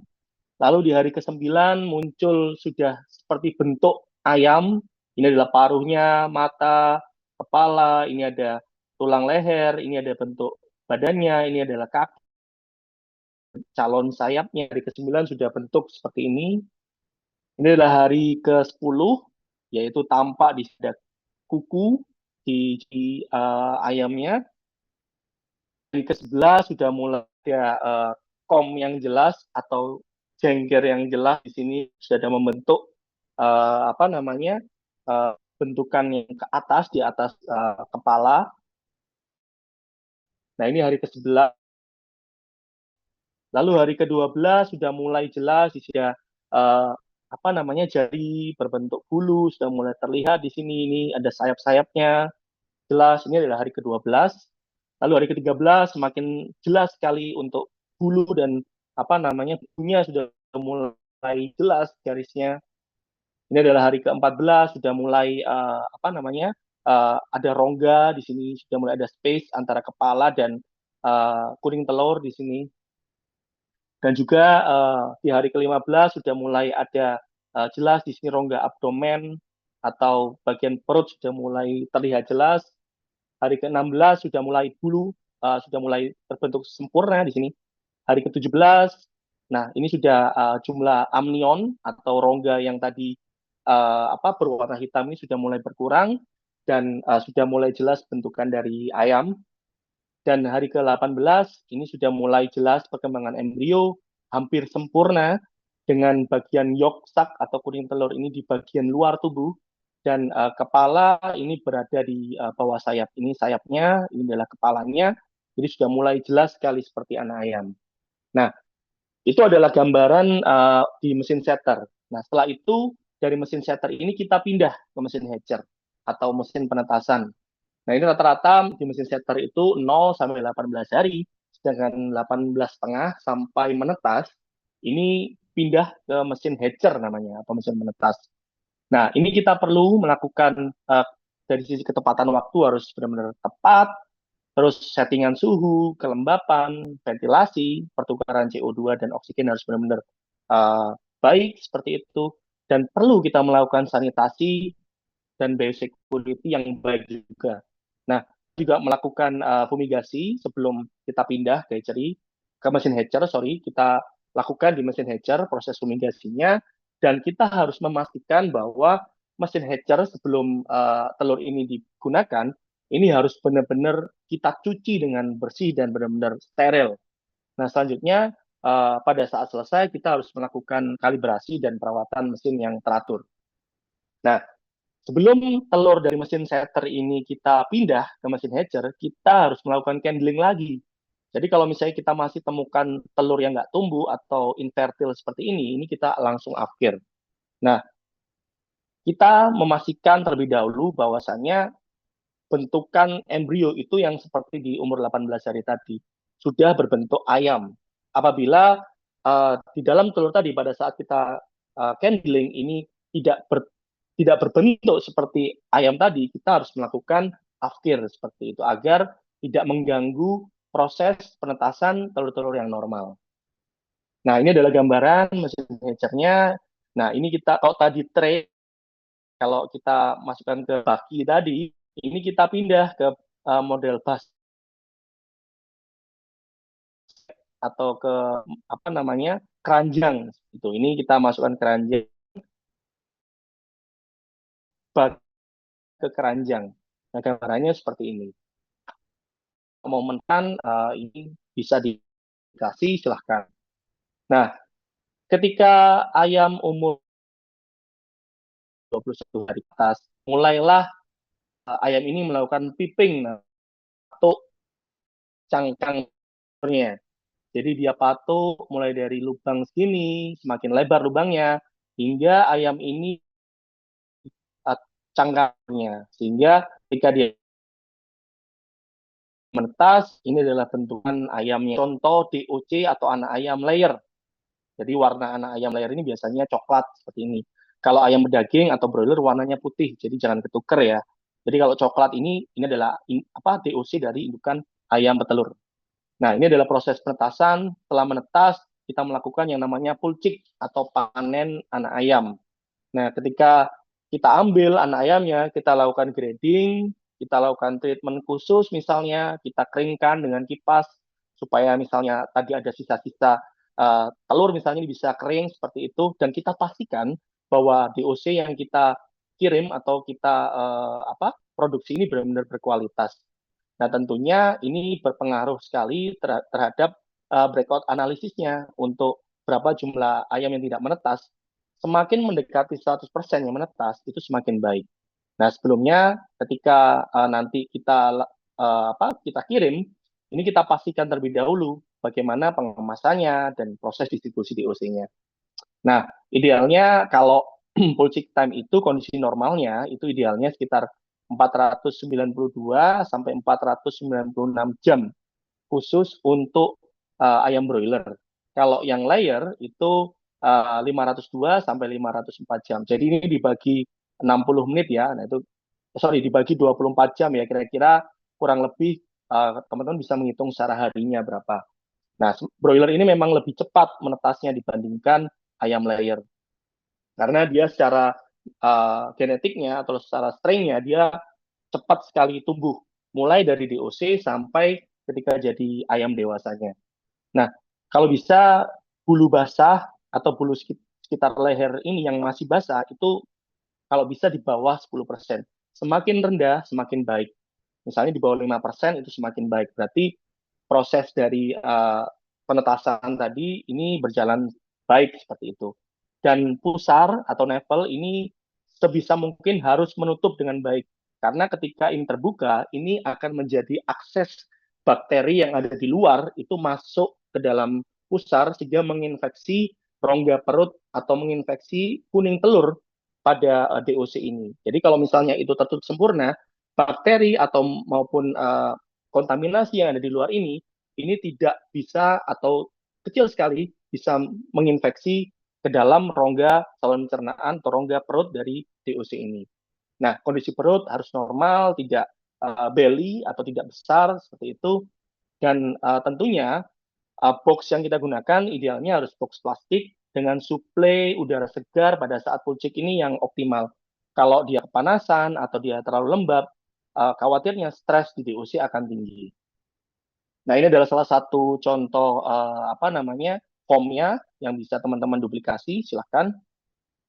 Lalu di hari ke-9 muncul sudah seperti bentuk ayam. Ini adalah paruhnya, mata, kepala, ini ada tulang leher, ini ada bentuk badannya, ini adalah kaki, calon sayapnya. Hari ke-9 sudah bentuk seperti ini. Ini adalah hari ke-10, yaitu tampak di kuku di ayamnya. Hari ke-11 sudah mulai ada kom yang jelas atau jengger yang jelas di sini, sudah ada membentuk apa namanya bentukan yang ke atas di atas kepala. Nah, ini hari ke-11. Lalu hari ke-12 sudah mulai jelas, sudah apa namanya jari berbentuk bulu sudah mulai terlihat di sini. Ini ada sayap-sayapnya jelas. Ini adalah hari ke-12. Lalu hari ke-13 semakin jelas sekali untuk bulu dan apa namanya bulunya sudah mulai jelas garisnya. Ini adalah hari ke-14, sudah mulai apa namanya ada rongga di sini, sudah mulai ada space antara kepala dan kuning telur di sini. Dan juga di hari ke-15 sudah mulai ada jelas di sini rongga abdomen atau bagian perut sudah mulai terlihat jelas. Hari ke-16 sudah mulai bulu, sudah mulai terbentuk sempurna di sini. Hari ke-17, nah ini sudah jumlah amnion atau rongga yang tadi apa berwarna hitam ini sudah mulai berkurang dan sudah mulai jelas bentukan dari ayam. Dan hari ke-18 ini sudah mulai jelas perkembangan embrio hampir sempurna dengan bagian yolk sac atau kuning telur ini di bagian luar tubuh dan kepala ini berada di bawah sayap. Ini sayapnya, ini adalah kepalanya. Jadi sudah mulai jelas sekali seperti anak ayam. Nah, itu adalah gambaran di mesin setter. Nah, setelah itu dari mesin setter ini kita pindah ke mesin hatcher atau mesin penetasan. Nah, ini rata-rata di mesin setter itu 0 sampai 18 hari, sedangkan 18,5 sampai menetas ini pindah ke mesin hatcher namanya atau mesin menetas. Nah, ini kita perlu melakukan dari sisi ketepatan waktu harus benar-benar tepat, terus settingan suhu, kelembapan, ventilasi, pertukaran CO2 dan oksigen harus benar-benar baik seperti itu. Dan perlu kita melakukan sanitasi dan biosecurity yang baik juga. Nah, juga melakukan fumigasi sebelum kita pindah ke mesin hatcher, kita lakukan di mesin hatcher proses fumigasinya dan kita harus memastikan bahwa mesin hatcher sebelum telur ini digunakan ini harus benar-benar kita cuci dengan bersih dan benar-benar steril. Nah, selanjutnya pada saat selesai kita harus melakukan kalibrasi dan perawatan mesin yang teratur. Nah, sebelum telur dari mesin setter ini kita pindah ke mesin hatcher, kita harus melakukan candling lagi. Jadi kalau misalnya kita masih temukan telur yang nggak tumbuh atau infertil seperti ini kita langsung afkir. Nah, kita memastikan terlebih dahulu bahwasannya bentukan embrio itu yang seperti di umur 18 hari tadi sudah berbentuk ayam. Apabila di dalam telur tadi pada saat kita candling ini tidak berbentuk seperti ayam tadi, kita harus melakukan afkir seperti itu agar tidak mengganggu proses penetasan telur-telur yang normal. Nah, ini adalah gambaran mesin hatchernya. Nah, ini kita kalau tadi tray, kalau kita masukkan ke baki tadi, ini kita pindah ke model bus atau ke apa namanya keranjang itu. Ini kita masukkan keranjang ke keranjang. Nah, gambarannya seperti ini. Mau menekan ini bisa dikasih silahkan. Nah, ketika ayam umur 21 hari atas, mulailah ayam ini melakukan piping atau cangkangnya. Jadi dia patuk mulai dari lubang segini, semakin lebar lubangnya, hingga ayam ini cangkangnya, sehingga ketika dia menetas, ini adalah bentukan ayamnya. Contoh DOC atau anak ayam layer. Jadi warna anak ayam layer ini biasanya coklat seperti ini. Kalau ayam berdaging atau broiler warnanya putih, jadi jangan ketuker ya. Jadi kalau coklat ini adalah DOC dari indukan ayam petelur. Nah, ini adalah proses penetasan. Setelah menetas, kita melakukan yang namanya pulcik atau panen anak ayam. Nah, ketika kita ambil anak ayamnya, kita lakukan grading, kita lakukan treatment khusus misalnya, kita keringkan dengan kipas supaya misalnya tadi ada sisa-sisa telur misalnya bisa kering seperti itu, dan kita pastikan bahwa DOC yang kita kirim atau kita produksi ini benar-benar berkualitas. Nah, tentunya ini berpengaruh sekali terhadap breakout analisisnya untuk berapa jumlah ayam yang tidak menetas. Semakin mendekati 100% yang menetas, itu semakin baik. Nah, sebelumnya ketika nanti kita kita kirim, ini kita pastikan terlebih dahulu bagaimana pengemasannya dan proses distribusi DOC-nya. Nah, idealnya kalau pulcik time itu kondisi normalnya itu idealnya sekitar 492 sampai 496 jam khusus untuk ayam broiler. Kalau yang layer itu 502 sampai 504 jam. Jadi ini dibagi 60 menit ya. Nah itu dibagi 24 jam ya, kira-kira kurang lebih teman-teman bisa menghitung secara harinya berapa. Nah, broiler ini memang lebih cepat menetasnya dibandingkan ayam layer. Karena dia secara genetiknya atau secara strain-nya dia cepat sekali tumbuh, mulai dari DOC sampai ketika jadi ayam dewasanya. Nah, kalau bisa bulu basah atau bulu sekitar leher ini yang masih basah itu kalau bisa di bawah 10%. Semakin rendah, semakin baik. Misalnya di bawah 5% itu semakin baik. Berarti proses dari penetasan tadi ini berjalan baik seperti itu. Dan pusar atau navel ini sebisa mungkin harus menutup dengan baik. Karena ketika ini terbuka, ini akan menjadi akses bakteri yang ada di luar itu masuk ke dalam pusar sehingga menginfeksi rongga perut atau menginfeksi kuning telur pada DOC ini. Jadi kalau misalnya itu tertutup sempurna, bakteri atau maupun kontaminasi yang ada di luar ini tidak bisa atau kecil sekali bisa menginfeksi ke dalam rongga saluran pencernaan atau rongga perut dari DOC ini. Nah, kondisi perut harus normal, tidak belly atau tidak besar seperti itu. Dan tentunya box yang kita gunakan idealnya harus box plastik dengan suplai udara segar pada saat pulcik ini yang optimal. Kalau dia kepanasan atau dia terlalu lembab, khawatirnya stres di DOC akan tinggi. Nah, ini adalah salah satu contoh formnya yang bisa teman-teman duplikasi, silahkan.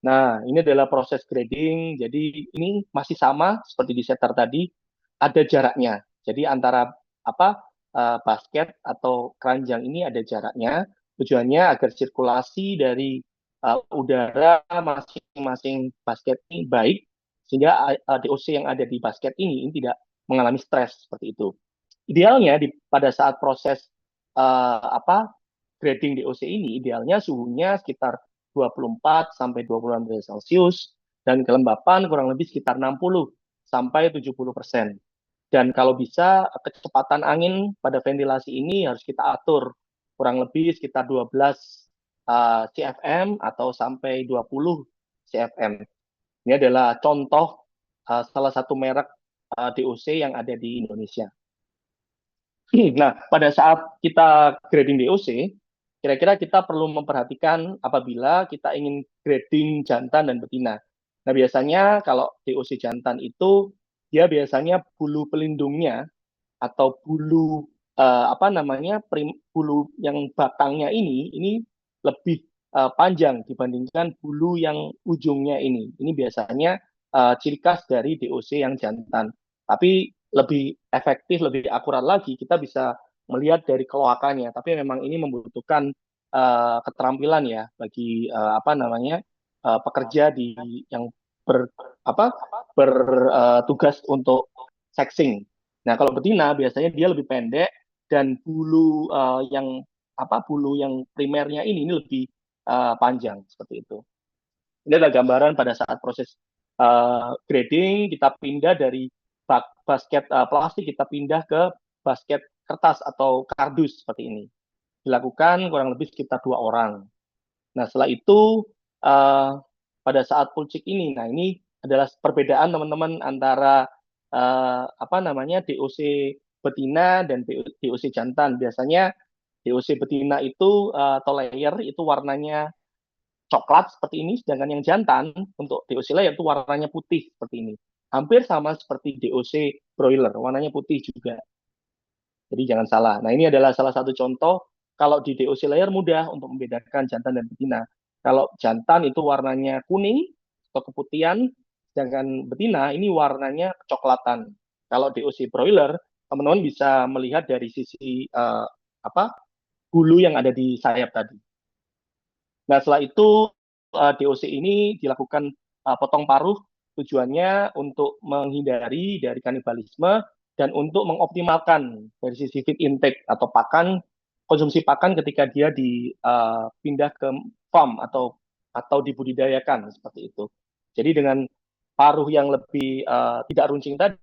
Nah, ini adalah proses grading. Jadi ini masih sama seperti di setter tadi, ada jaraknya. Jadi antara basket atau keranjang ini ada jaraknya. Tujuannya agar sirkulasi dari udara masing-masing basket ini baik, sehingga DOC yang ada di basket ini tidak mengalami stres seperti itu. Idealnya pada saat proses grading DOC ini, idealnya suhunya sekitar 24 sampai 26 derajat Celcius dan kelembapan kurang lebih sekitar 60 sampai 70%. Dan kalau bisa kecepatan angin pada ventilasi ini harus kita atur kurang lebih sekitar 12 CFM atau sampai 20 CFM. Ini adalah contoh salah satu merek DOC yang ada di Indonesia. Nah, pada saat kita grading DOC, kira-kira kita perlu memperhatikan apabila kita ingin grading jantan dan betina. Nah, biasanya kalau DOC jantan itu dia biasanya bulu pelindungnya atau bulu bulu yang batangnya ini lebih panjang dibandingkan bulu yang ujungnya ini. Ini biasanya ciri khas dari DOC yang jantan. Tapi lebih efektif, lebih akurat lagi, kita bisa melihat dari keloakannya. Tapi memang ini membutuhkan keterampilan ya bagi pekerja yang bertugas untuk sexing. Nah, kalau betina biasanya dia lebih pendek dan bulu yang primernya ini lebih panjang seperti itu. Ini adalah gambaran pada saat proses grading, kita pindah dari basket plastik, kita pindah ke basket kertas atau kardus seperti ini. Dilakukan kurang lebih sekitar 2 orang. Nah, setelah itu pada saat pulcik ini, nah ini adalah perbedaan teman-teman antara DOC betina dan DOC jantan. Biasanya DOC betina itu atau layer itu warnanya coklat seperti ini, sedangkan yang jantan untuk DOC layer itu warnanya putih seperti ini. Hampir sama seperti DOC broiler, warnanya putih juga. Jadi jangan salah. Nah, ini adalah salah satu contoh kalau di DOC layer mudah untuk membedakan jantan dan betina. Kalau jantan itu warnanya kuning atau keputihan, sedangkan betina ini warnanya kecoklatan. Kalau DOC broiler, teman-teman bisa melihat dari sisi bulu yang ada di sayap tadi. Nah, setelah itu DOC ini dilakukan potong paruh, tujuannya untuk menghindari dari kanibalisme dan untuk mengoptimalkan dari sisi feed intake atau konsumsi pakan ketika dia dipindah ke farm atau dibudidayakan seperti itu. Jadi dengan paruh yang lebih tidak runcing tadi,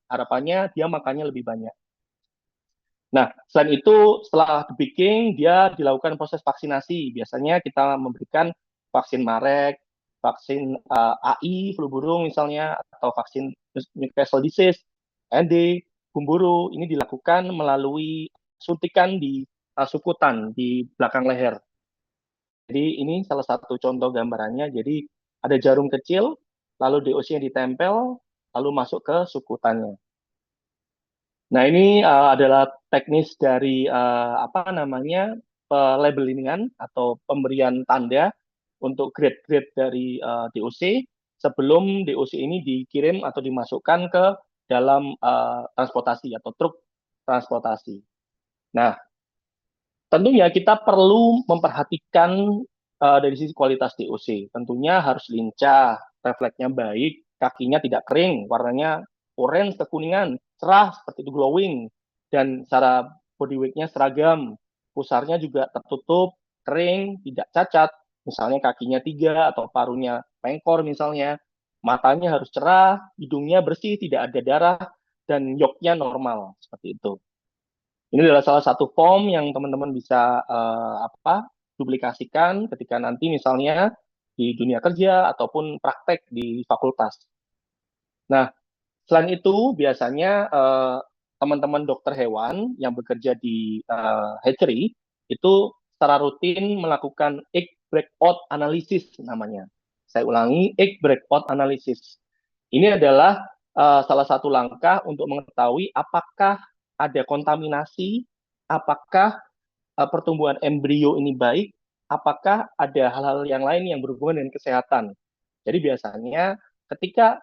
harapannya dia makannya lebih banyak. Nah, selain itu, setelah debeking, dia dilakukan proses vaksinasi. Biasanya kita memberikan vaksin marek, vaksin AI, flu burung misalnya, atau vaksin Newcastle disease, ND, gumburu. Ini dilakukan melalui suntikan di sukutan di belakang leher. Jadi ini salah satu contoh gambarannya. Jadi ada jarum kecil, lalu DOC-nya ditempel, lalu masuk ke sukutannya. Nah, ini adalah teknis dari labelingan atau pemberian tanda untuk grade-grade dari DOC sebelum DOC ini dikirim atau dimasukkan ke dalam transportasi atau truk transportasi. Nah, tentunya kita perlu memperhatikan dari sisi kualitas DOC. Tentunya harus lincah, refleksnya baik, kakinya tidak kering, warnanya orange kekuningan, cerah seperti itu glowing, dan secara body weight-nya seragam, pusarnya juga tertutup, kering, tidak cacat, misalnya kakinya 3 atau paruhnya pengkor misalnya, matanya harus cerah, hidungnya bersih, tidak ada darah, dan yolknya normal, seperti itu. Ini adalah salah satu form yang teman-teman bisa duplikasikan ketika nanti misalnya di dunia kerja ataupun praktek di fakultas. Nah, selain itu, biasanya teman-teman dokter hewan yang bekerja di hatchery itu secara rutin melakukan egg breakout analysis namanya. Saya ulangi, egg breakout analysis. Ini adalah salah satu langkah untuk mengetahui apakah ada kontaminasi, apakah pertumbuhan embrio ini baik, apakah ada hal-hal yang lain yang berhubungan dengan kesehatan. Jadi biasanya ketika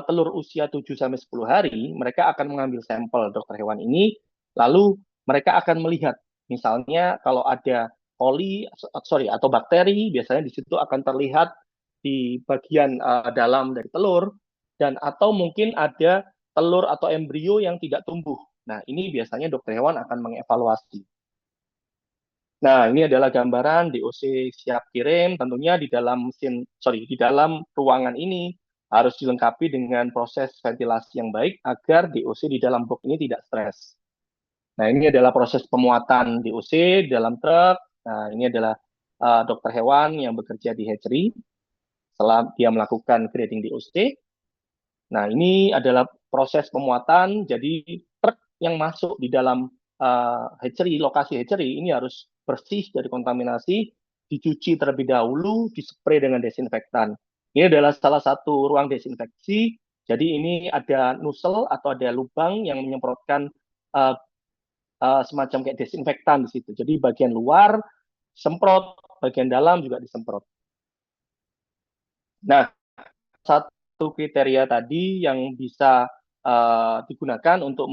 telur usia 7-10 hari, mereka akan mengambil sampel dokter hewan ini, lalu mereka akan melihat, misalnya kalau ada atau bakteri, biasanya di situ akan terlihat di bagian dalam dari telur, dan atau mungkin ada telur atau embrio yang tidak tumbuh. Nah, ini biasanya dokter hewan akan mengevaluasi. Nah, ini adalah gambaran DOC siap kirim. Tentunya di dalam ruangan ini harus dilengkapi dengan proses ventilasi yang baik agar DOC di dalam box ini tidak stres. Nah, ini adalah proses pemuatan DOC di dalam truk. Nah, ini adalah dokter hewan yang bekerja di hatchery setelah dia melakukan grading DOC. Nah, ini adalah proses pemuatan. Jadi truk yang masuk di dalam hatchery, lokasi hatchery ini harus bersih dari kontaminasi, dicuci terlebih dahulu, dispray dengan desinfektan. Ini adalah salah satu ruang desinfeksi. Jadi ini ada nozzle atau ada lubang yang menyemprotkan semacam kayak desinfektan di situ. Jadi bagian luar semprot, bagian dalam juga disemprot. Nah, satu kriteria tadi yang bisa digunakan untuk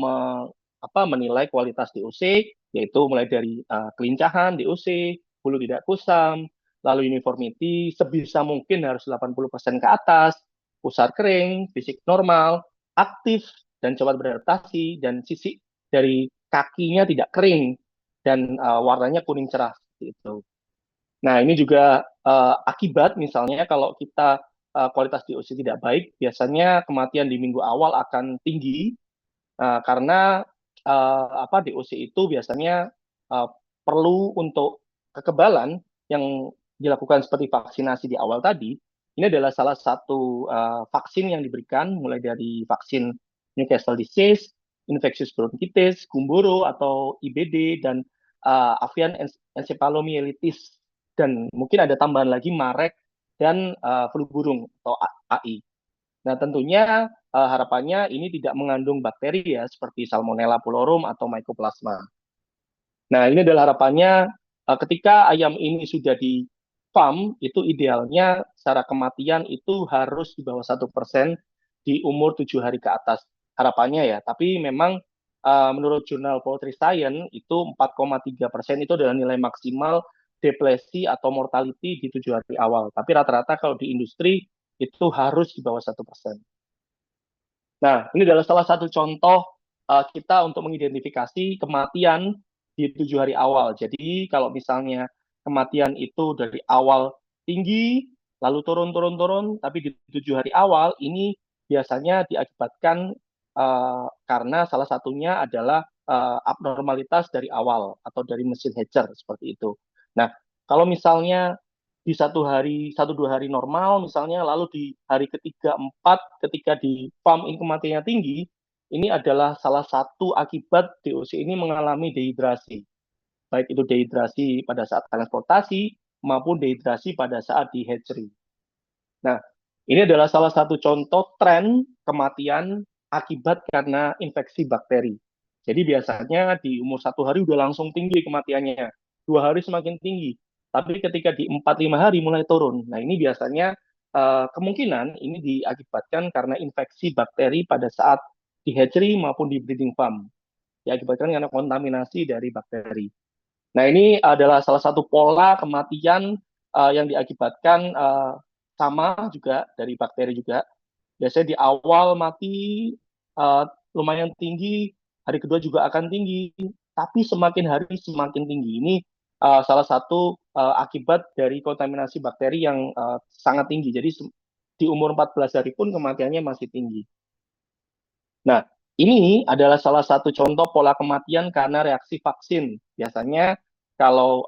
menilai kualitas DOC, yaitu mulai dari kelincahan DOC, bulu tidak kusam, lalu uniformity sebisa mungkin harus 80% ke atas, pusar kering, fisik normal, aktif dan cepat beradaptasi, dan sisi dari kakinya tidak kering dan warnanya kuning cerah seperti itu. Nah, ini juga akibat misalnya kalau kita kualitas DOC tidak baik, biasanya kematian di minggu awal akan tinggi karena DOC itu biasanya perlu untuk kekebalan yang dilakukan seperti vaksinasi di awal tadi. Ini adalah salah satu vaksin yang diberikan mulai dari vaksin Newcastle disease, infectious bronchitis, gumboro atau IBD, dan avian encephalomyelitis, dan mungkin ada tambahan lagi marek dan flu burung atau AI. Nah, tentunya harapannya ini tidak mengandung bakteri ya, seperti Salmonella pullorum atau Mycoplasma. Nah, ini adalah harapannya ketika ayam ini sudah di farm, itu idealnya secara kematian itu harus di bawah 1% di umur 7 hari ke atas. Harapannya ya, tapi memang menurut jurnal Poultry Science itu 4,3% itu adalah nilai maksimal depresi atau mortality di 7 hari awal. Tapi rata-rata kalau di industri itu harus di bawah 1%. Nah, ini adalah salah satu contoh kita untuk mengidentifikasi kematian di 7 hari awal. Jadi kalau misalnya kematian itu dari awal tinggi, lalu turun, tapi di 7 hari awal ini biasanya diakibatkan karena salah satunya adalah abnormalitas dari awal atau dari mesin hatcher seperti itu. Nah, kalau misalnya di 1-2 hari normal misalnya, lalu di hari ketiga, 4, ketika di farm in kematiannya tinggi, ini adalah salah satu akibat DOC ini mengalami dehidrasi. Baik itu dehidrasi pada saat transportasi maupun dehidrasi pada saat di hatchery. Nah, ini adalah salah satu contoh tren kematian akibat karena infeksi bakteri. Jadi biasanya di umur 1 hari udah langsung tinggi kematiannya, 2 hari semakin tinggi, tapi ketika di 4-5 hari mulai turun. Nah, ini biasanya kemungkinan ini diakibatkan karena infeksi bakteri pada saat di hatchery maupun di breeding farm, diakibatkan karena kontaminasi dari bakteri. Nah, ini adalah salah satu pola kematian yang diakibatkan sama juga dari bakteri juga. Biasanya di awal mati lumayan tinggi, hari kedua juga akan tinggi, tapi semakin hari semakin tinggi. Ini salah satu akibat dari kontaminasi bakteri yang sangat tinggi. Jadi di umur 14 hari pun kematiannya masih tinggi. Nah, ini adalah salah satu contoh pola kematian karena reaksi vaksin. Biasanya kalau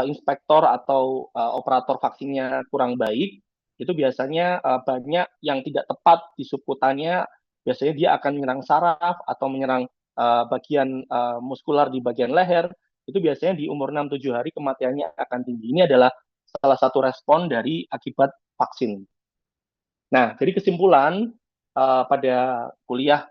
inspektor atau operator vaksinnya kurang baik, itu biasanya banyak yang tidak tepat di subkutannya. Biasanya dia akan menyerang saraf atau menyerang bagian muskular di bagian leher. Itu biasanya di umur 6-7 hari kematiannya akan tinggi. Ini adalah salah satu respon dari akibat vaksin. Nah, jadi kesimpulan pada kuliah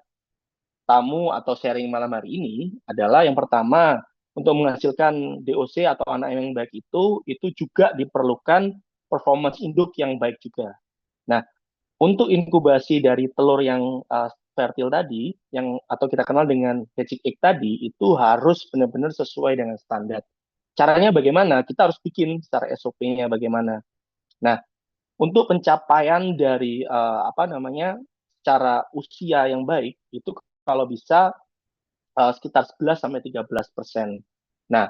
tamu atau sharing malam hari ini adalah yang pertama, untuk menghasilkan DOC atau anak yang baik itu juga diperlukan performance induk yang baik juga. Nah, untuk inkubasi dari telur yang fertil tadi, yang atau kita kenal dengan hatching egg tadi, itu harus benar-benar sesuai dengan standar. Caranya bagaimana? Kita harus bikin secara SOP-nya bagaimana. Nah, untuk pencapaian dari secara usia yang baik itu kalau bisa sekitar 11-13%. Nah,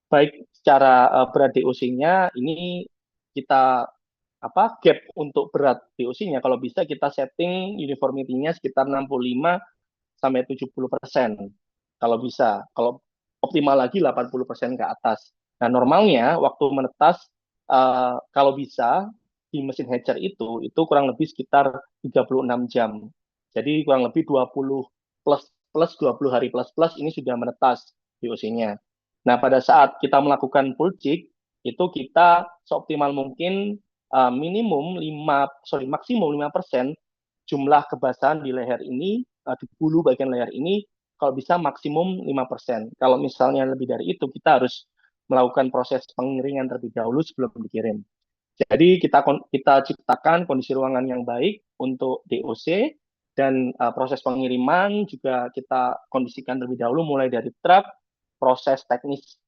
baik secara berat DOC-nya ini kita gap untuk berat DOC-nya kalau bisa kita setting uniformity-nya sekitar 65-70%. Kalau bisa, kalau optimal lagi 80% ke atas. Nah, normalnya waktu menetas kalau bisa di mesin hatcher itu kurang lebih sekitar 36 jam. Jadi kurang lebih 20 plus 20 hari plus ini sudah menetas DOC-nya. Nah, pada saat kita melakukan pulcik, itu kita seoptimal mungkin maksimum 5% jumlah kebasahan di leher ini, di bulu bagian leher ini, kalau bisa maksimum 5%. Kalau misalnya lebih dari itu, kita harus melakukan proses pengiringan terlebih dahulu sebelum dikirim. Jadi kita ciptakan kondisi ruangan yang baik untuk DOC, dan proses pengiriman juga kita kondisikan terlebih dahulu mulai dari truk, proses teknis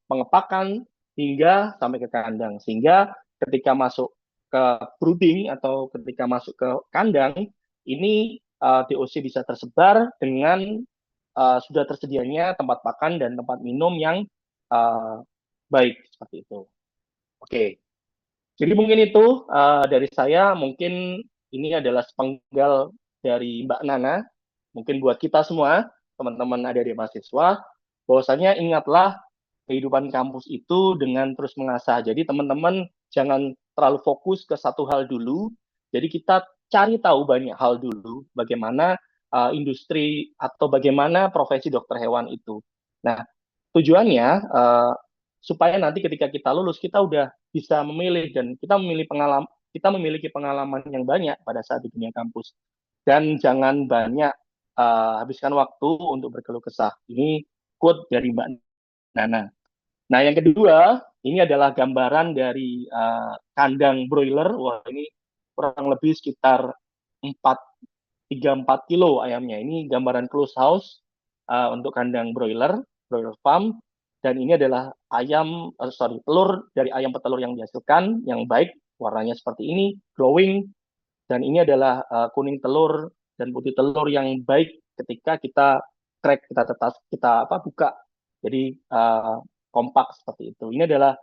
pengepakan hingga sampai ke kandang, sehingga ketika masuk ke brooding atau ketika masuk ke kandang ini DOC bisa tersebar dengan sudah tersedianya tempat makan dan tempat minum yang baik seperti itu. Oke. Jadi mungkin itu dari saya, mungkin ini adalah sepenggal dari Mbak Nana, mungkin buat kita semua, teman-teman adik-adik mahasiswa, bahwasanya ingatlah kehidupan kampus itu dengan terus mengasah. Jadi teman-teman jangan terlalu fokus ke satu hal dulu. Jadi kita cari tahu banyak hal dulu, bagaimana industri atau bagaimana profesi dokter hewan itu. Nah, tujuannya supaya nanti ketika kita lulus kita udah bisa memilih dan kita memiliki pengalaman yang banyak pada saat di dunia kampus dan jangan banyak habiskan waktu untuk berkeluh kesah. Ini quote dari Mbak Nana. Nah, yang kedua, ini adalah gambaran dari kandang broiler. Wah, ini kurang lebih sekitar 4 kilo ayamnya. Ini gambaran close house untuk kandang broiler farm. Dan ini adalah telur dari ayam petelur yang dihasilkan, yang baik, warnanya seperti ini, glowing. Dan ini adalah kuning telur dan putih telur yang baik ketika kita crack, kita tetas, kita buka. Jadi kompak seperti itu. Ini adalah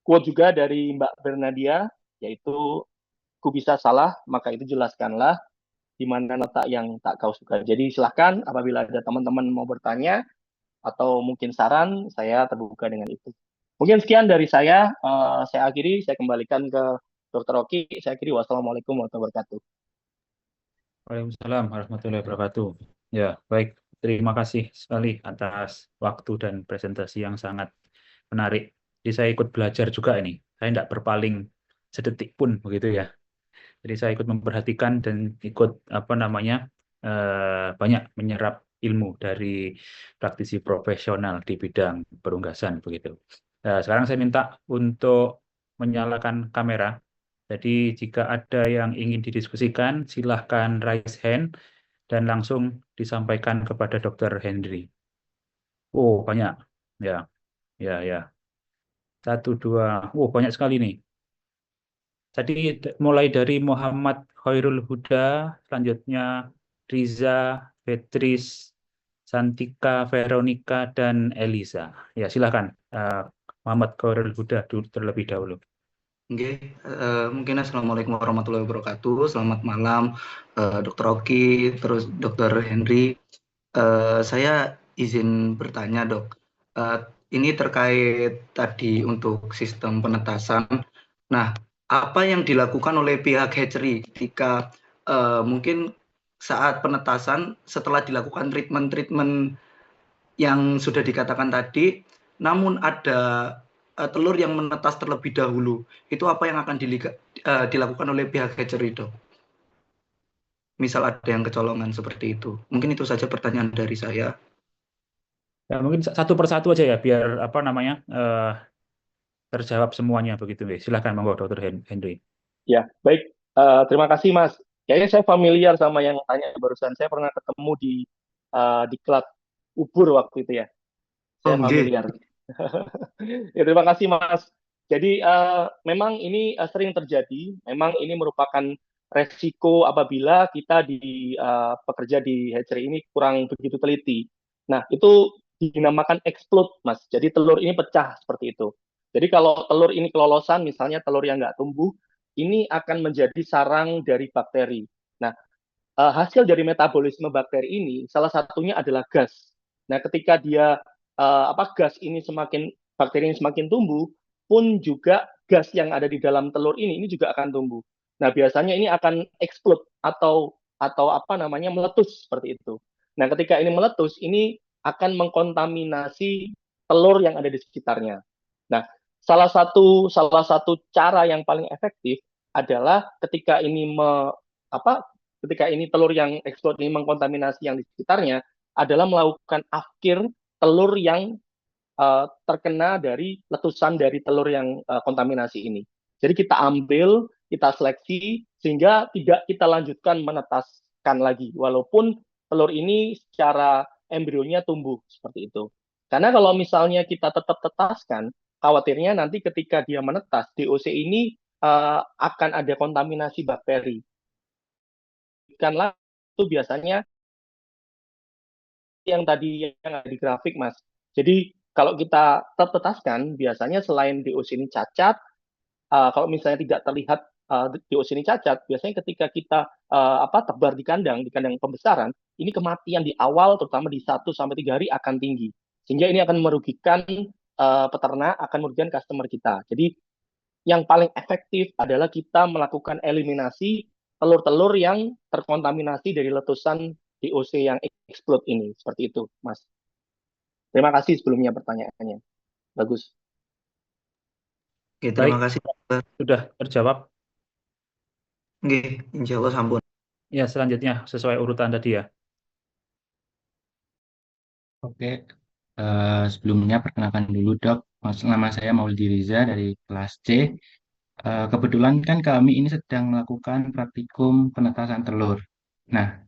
quote juga dari Mbak Bernadia, yaitu ku bisa salah, maka itu jelaskanlah di mana letak yang tak kau suka. Jadi silahkan apabila ada teman-teman mau bertanya atau mungkin saran, saya terbuka dengan itu. Mungkin sekian dari saya akhiri, saya kembalikan ke Dr. Oki, saya akhiri, wassalamualaikum warahmatullahi wabarakatuh. Waalaikumsalam warahmatullahi wabarakatuh. Ya, baik. Terima kasih sekali atas waktu dan presentasi yang sangat menarik. Jadi saya ikut belajar juga ini. Saya tidak berpaling sedetik pun begitu ya. Jadi saya ikut memperhatikan dan ikut banyak menyerap ilmu dari praktisi profesional di bidang perunggasan begitu. Nah, sekarang saya minta untuk menyalakan kamera. Jadi jika ada yang ingin didiskusikan, silahkan raise hand dan langsung disampaikan kepada Dr. Henry. Oh, banyak. Ya, ya, ya. 1, 2. Oh, banyak sekali nih. Tadi mulai dari Muhammad Khairul Huda, selanjutnya Riza, Beatrice, Santika, Veronica, dan Elisa. Ya, silakan. Muhammad Khairul Huda terlebih dahulu. Oke, mungkin assalamualaikum warahmatullahi wabarakatuh. Selamat malam, Dr. Oki, terus Dr. Henry. Saya izin bertanya, Dok. Ini terkait tadi untuk sistem penetasan. Nah, apa yang dilakukan oleh pihak hatchery ketika mungkin saat penetasan setelah dilakukan treatment yang sudah dikatakan tadi, namun ada telur yang menetas terlebih dahulu, itu apa yang akan dilakukan oleh pihak hatchery, Dok? Misal ada yang kecolongan seperti itu. Mungkin itu saja pertanyaan dari saya. Ya, mungkin satu persatu aja ya, biar terjawab semuanya begitu. Silakan, monggo Dr. Henry. Ya, baik. Terima kasih, Mas. Kayaknya saya familiar sama yang tanya barusan. Saya pernah ketemu di klub Ubur waktu itu ya. Saya familiar. Ya, terima kasih, Mas. Jadi memang ini sering terjadi. Memang ini merupakan resiko apabila kita pekerja di hatchery ini kurang begitu teliti. Nah, itu dinamakan explode, Mas. Jadi telur ini pecah seperti itu. Jadi kalau telur ini kelolosan, misalnya telur yang nggak tumbuh, ini akan menjadi sarang dari bakteri. Nah, hasil dari metabolisme bakteri ini salah satunya adalah gas. Nah, ketika gas ini bakteri ini semakin tumbuh, pun juga gas yang ada di dalam telur ini juga akan tumbuh. Nah, biasanya ini akan explode atau meletus seperti itu. Nah, ketika ini meletus, ini akan mengkontaminasi telur yang ada di sekitarnya. Nah, salah satu cara yang paling efektif adalah ketika ini telur yang eksplod ini mengkontaminasi yang di sekitarnya adalah melakukan afkir telur yang terkena dari letusan dari telur yang kontaminasi ini. Jadi kita ambil, kita seleksi sehingga tidak kita lanjutkan menetaskan lagi walaupun telur ini secara embrionya tumbuh seperti itu. Karena kalau misalnya kita tetap tetaskan, khawatirnya nanti ketika dia menetas, DOC ini akan ada kontaminasi bakteri. Ikanlah itu biasanya yang tadi yang ada di grafik, Mas. Jadi kalau kita tetaskan, biasanya selain DOC ini cacat, kalau misalnya tidak terlihat DOC ini cacat, biasanya ketika kita tebar di kandang pembesaran, ini kematian di awal, terutama di 1-3 hari akan tinggi. Sehingga ini akan merugikan peternak, akan merugikan customer kita. Jadi yang paling efektif adalah kita melakukan eliminasi telur-telur yang terkontaminasi dari letusan DOC yang explode ini. Seperti itu, Mas. Terima kasih sebelumnya pertanyaannya. Bagus. Oke, terima Baik, kasih dokter. sudah terjawab. Oke, insya Allah sampun. Ya, selanjutnya sesuai urutan tadi ya. Oke, sebelumnya perkenalkan dulu dok, nama saya Maulidi Riza dari kelas C. Kebetulan kan kami ini sedang melakukan praktikum penetasan telur. Nah,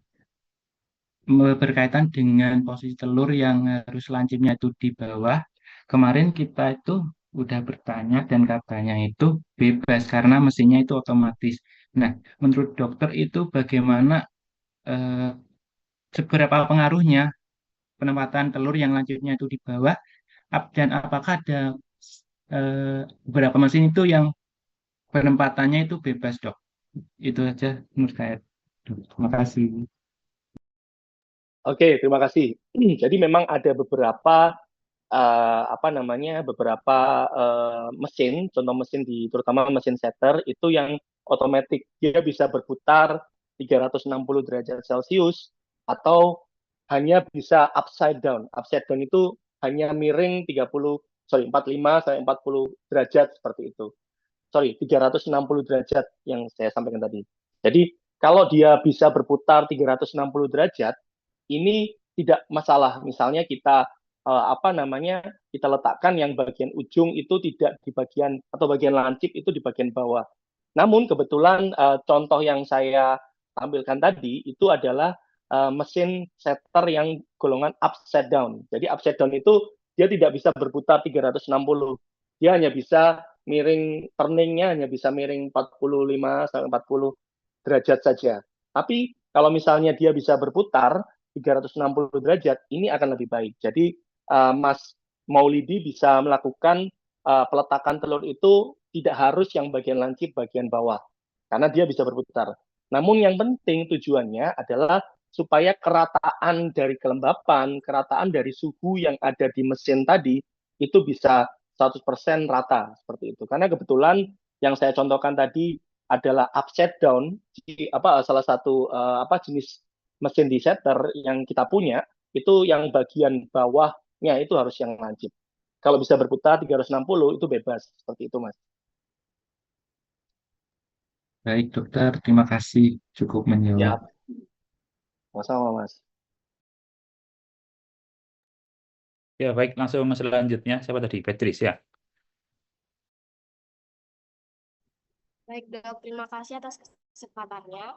berkaitan dengan posisi telur yang harus lancipnya itu di bawah, kemarin kita itu udah bertanya dan katanya itu bebas karena mesinnya itu otomatis. Nah, menurut dokter itu bagaimana, seberapa pengaruhnya penempatan telur yang lancipnya itu di bawah, dan apakah ada beberapa mesin itu yang penempatannya itu bebas, dok? Itu aja menurut saya. Terima kasih. Oke, terima kasih. Jadi memang ada beberapa mesin, contoh mesin terutama mesin setter itu yang otomatis dia bisa berputar 360 derajat Celcius atau hanya bisa upside down. Upside down itu hanya miring 45 sampai 40 derajat seperti itu. 360 derajat yang saya sampaikan tadi. Jadi kalau dia bisa berputar 360 derajat, ini tidak masalah. Misalnya kita kita letakkan yang bagian ujung itu tidak di bagian atau bagian lancip itu di bagian bawah. Namun kebetulan contoh yang saya tampilkan tadi itu adalah mesin setter yang golongan upside down. Jadi upside down itu dia tidak bisa berputar 360. Dia hanya bisa miring, turningnya hanya bisa miring 45 sampai 40 derajat saja. Tapi kalau misalnya dia bisa berputar 360 derajat, ini akan lebih baik. Jadi Mas Maulidi bisa melakukan peletakan telur itu tidak harus yang bagian lancip, bagian bawah, karena dia bisa berputar. Namun yang penting tujuannya adalah supaya kerataan dari kelembapan, kerataan dari suhu yang ada di mesin tadi, itu bisa 100% rata, seperti itu. Karena kebetulan yang saya contohkan tadi adalah upside down, salah satu jenis mesin di setter yang kita punya, itu yang bagian bawahnya itu harus yang lancip. Kalau bisa berputar 360 itu bebas, seperti itu, Mas. Baik dokter, terima kasih cukup menjawab. Sama-sama, Mas. Ya, baik, langsung selanjutnya. Siapa tadi? Petris ya. Baik dok, terima kasih atas kesempatannya.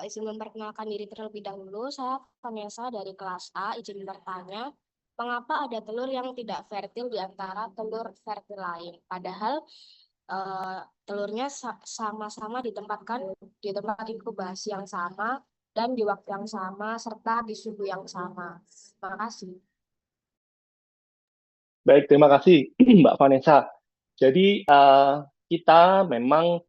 Izin memperkenalkan diri terlebih dahulu. Saya Vanessa dari kelas A. Izin bertanya, mengapa ada telur yang tidak fertil di antara telur fertil lain? Padahal telurnya sama-sama ditempatkan di tempat inkubasi yang sama dan di waktu yang sama serta di suhu yang sama. Terima kasih. Baik, terima kasih Mbak Vanessa. Jadi kita memang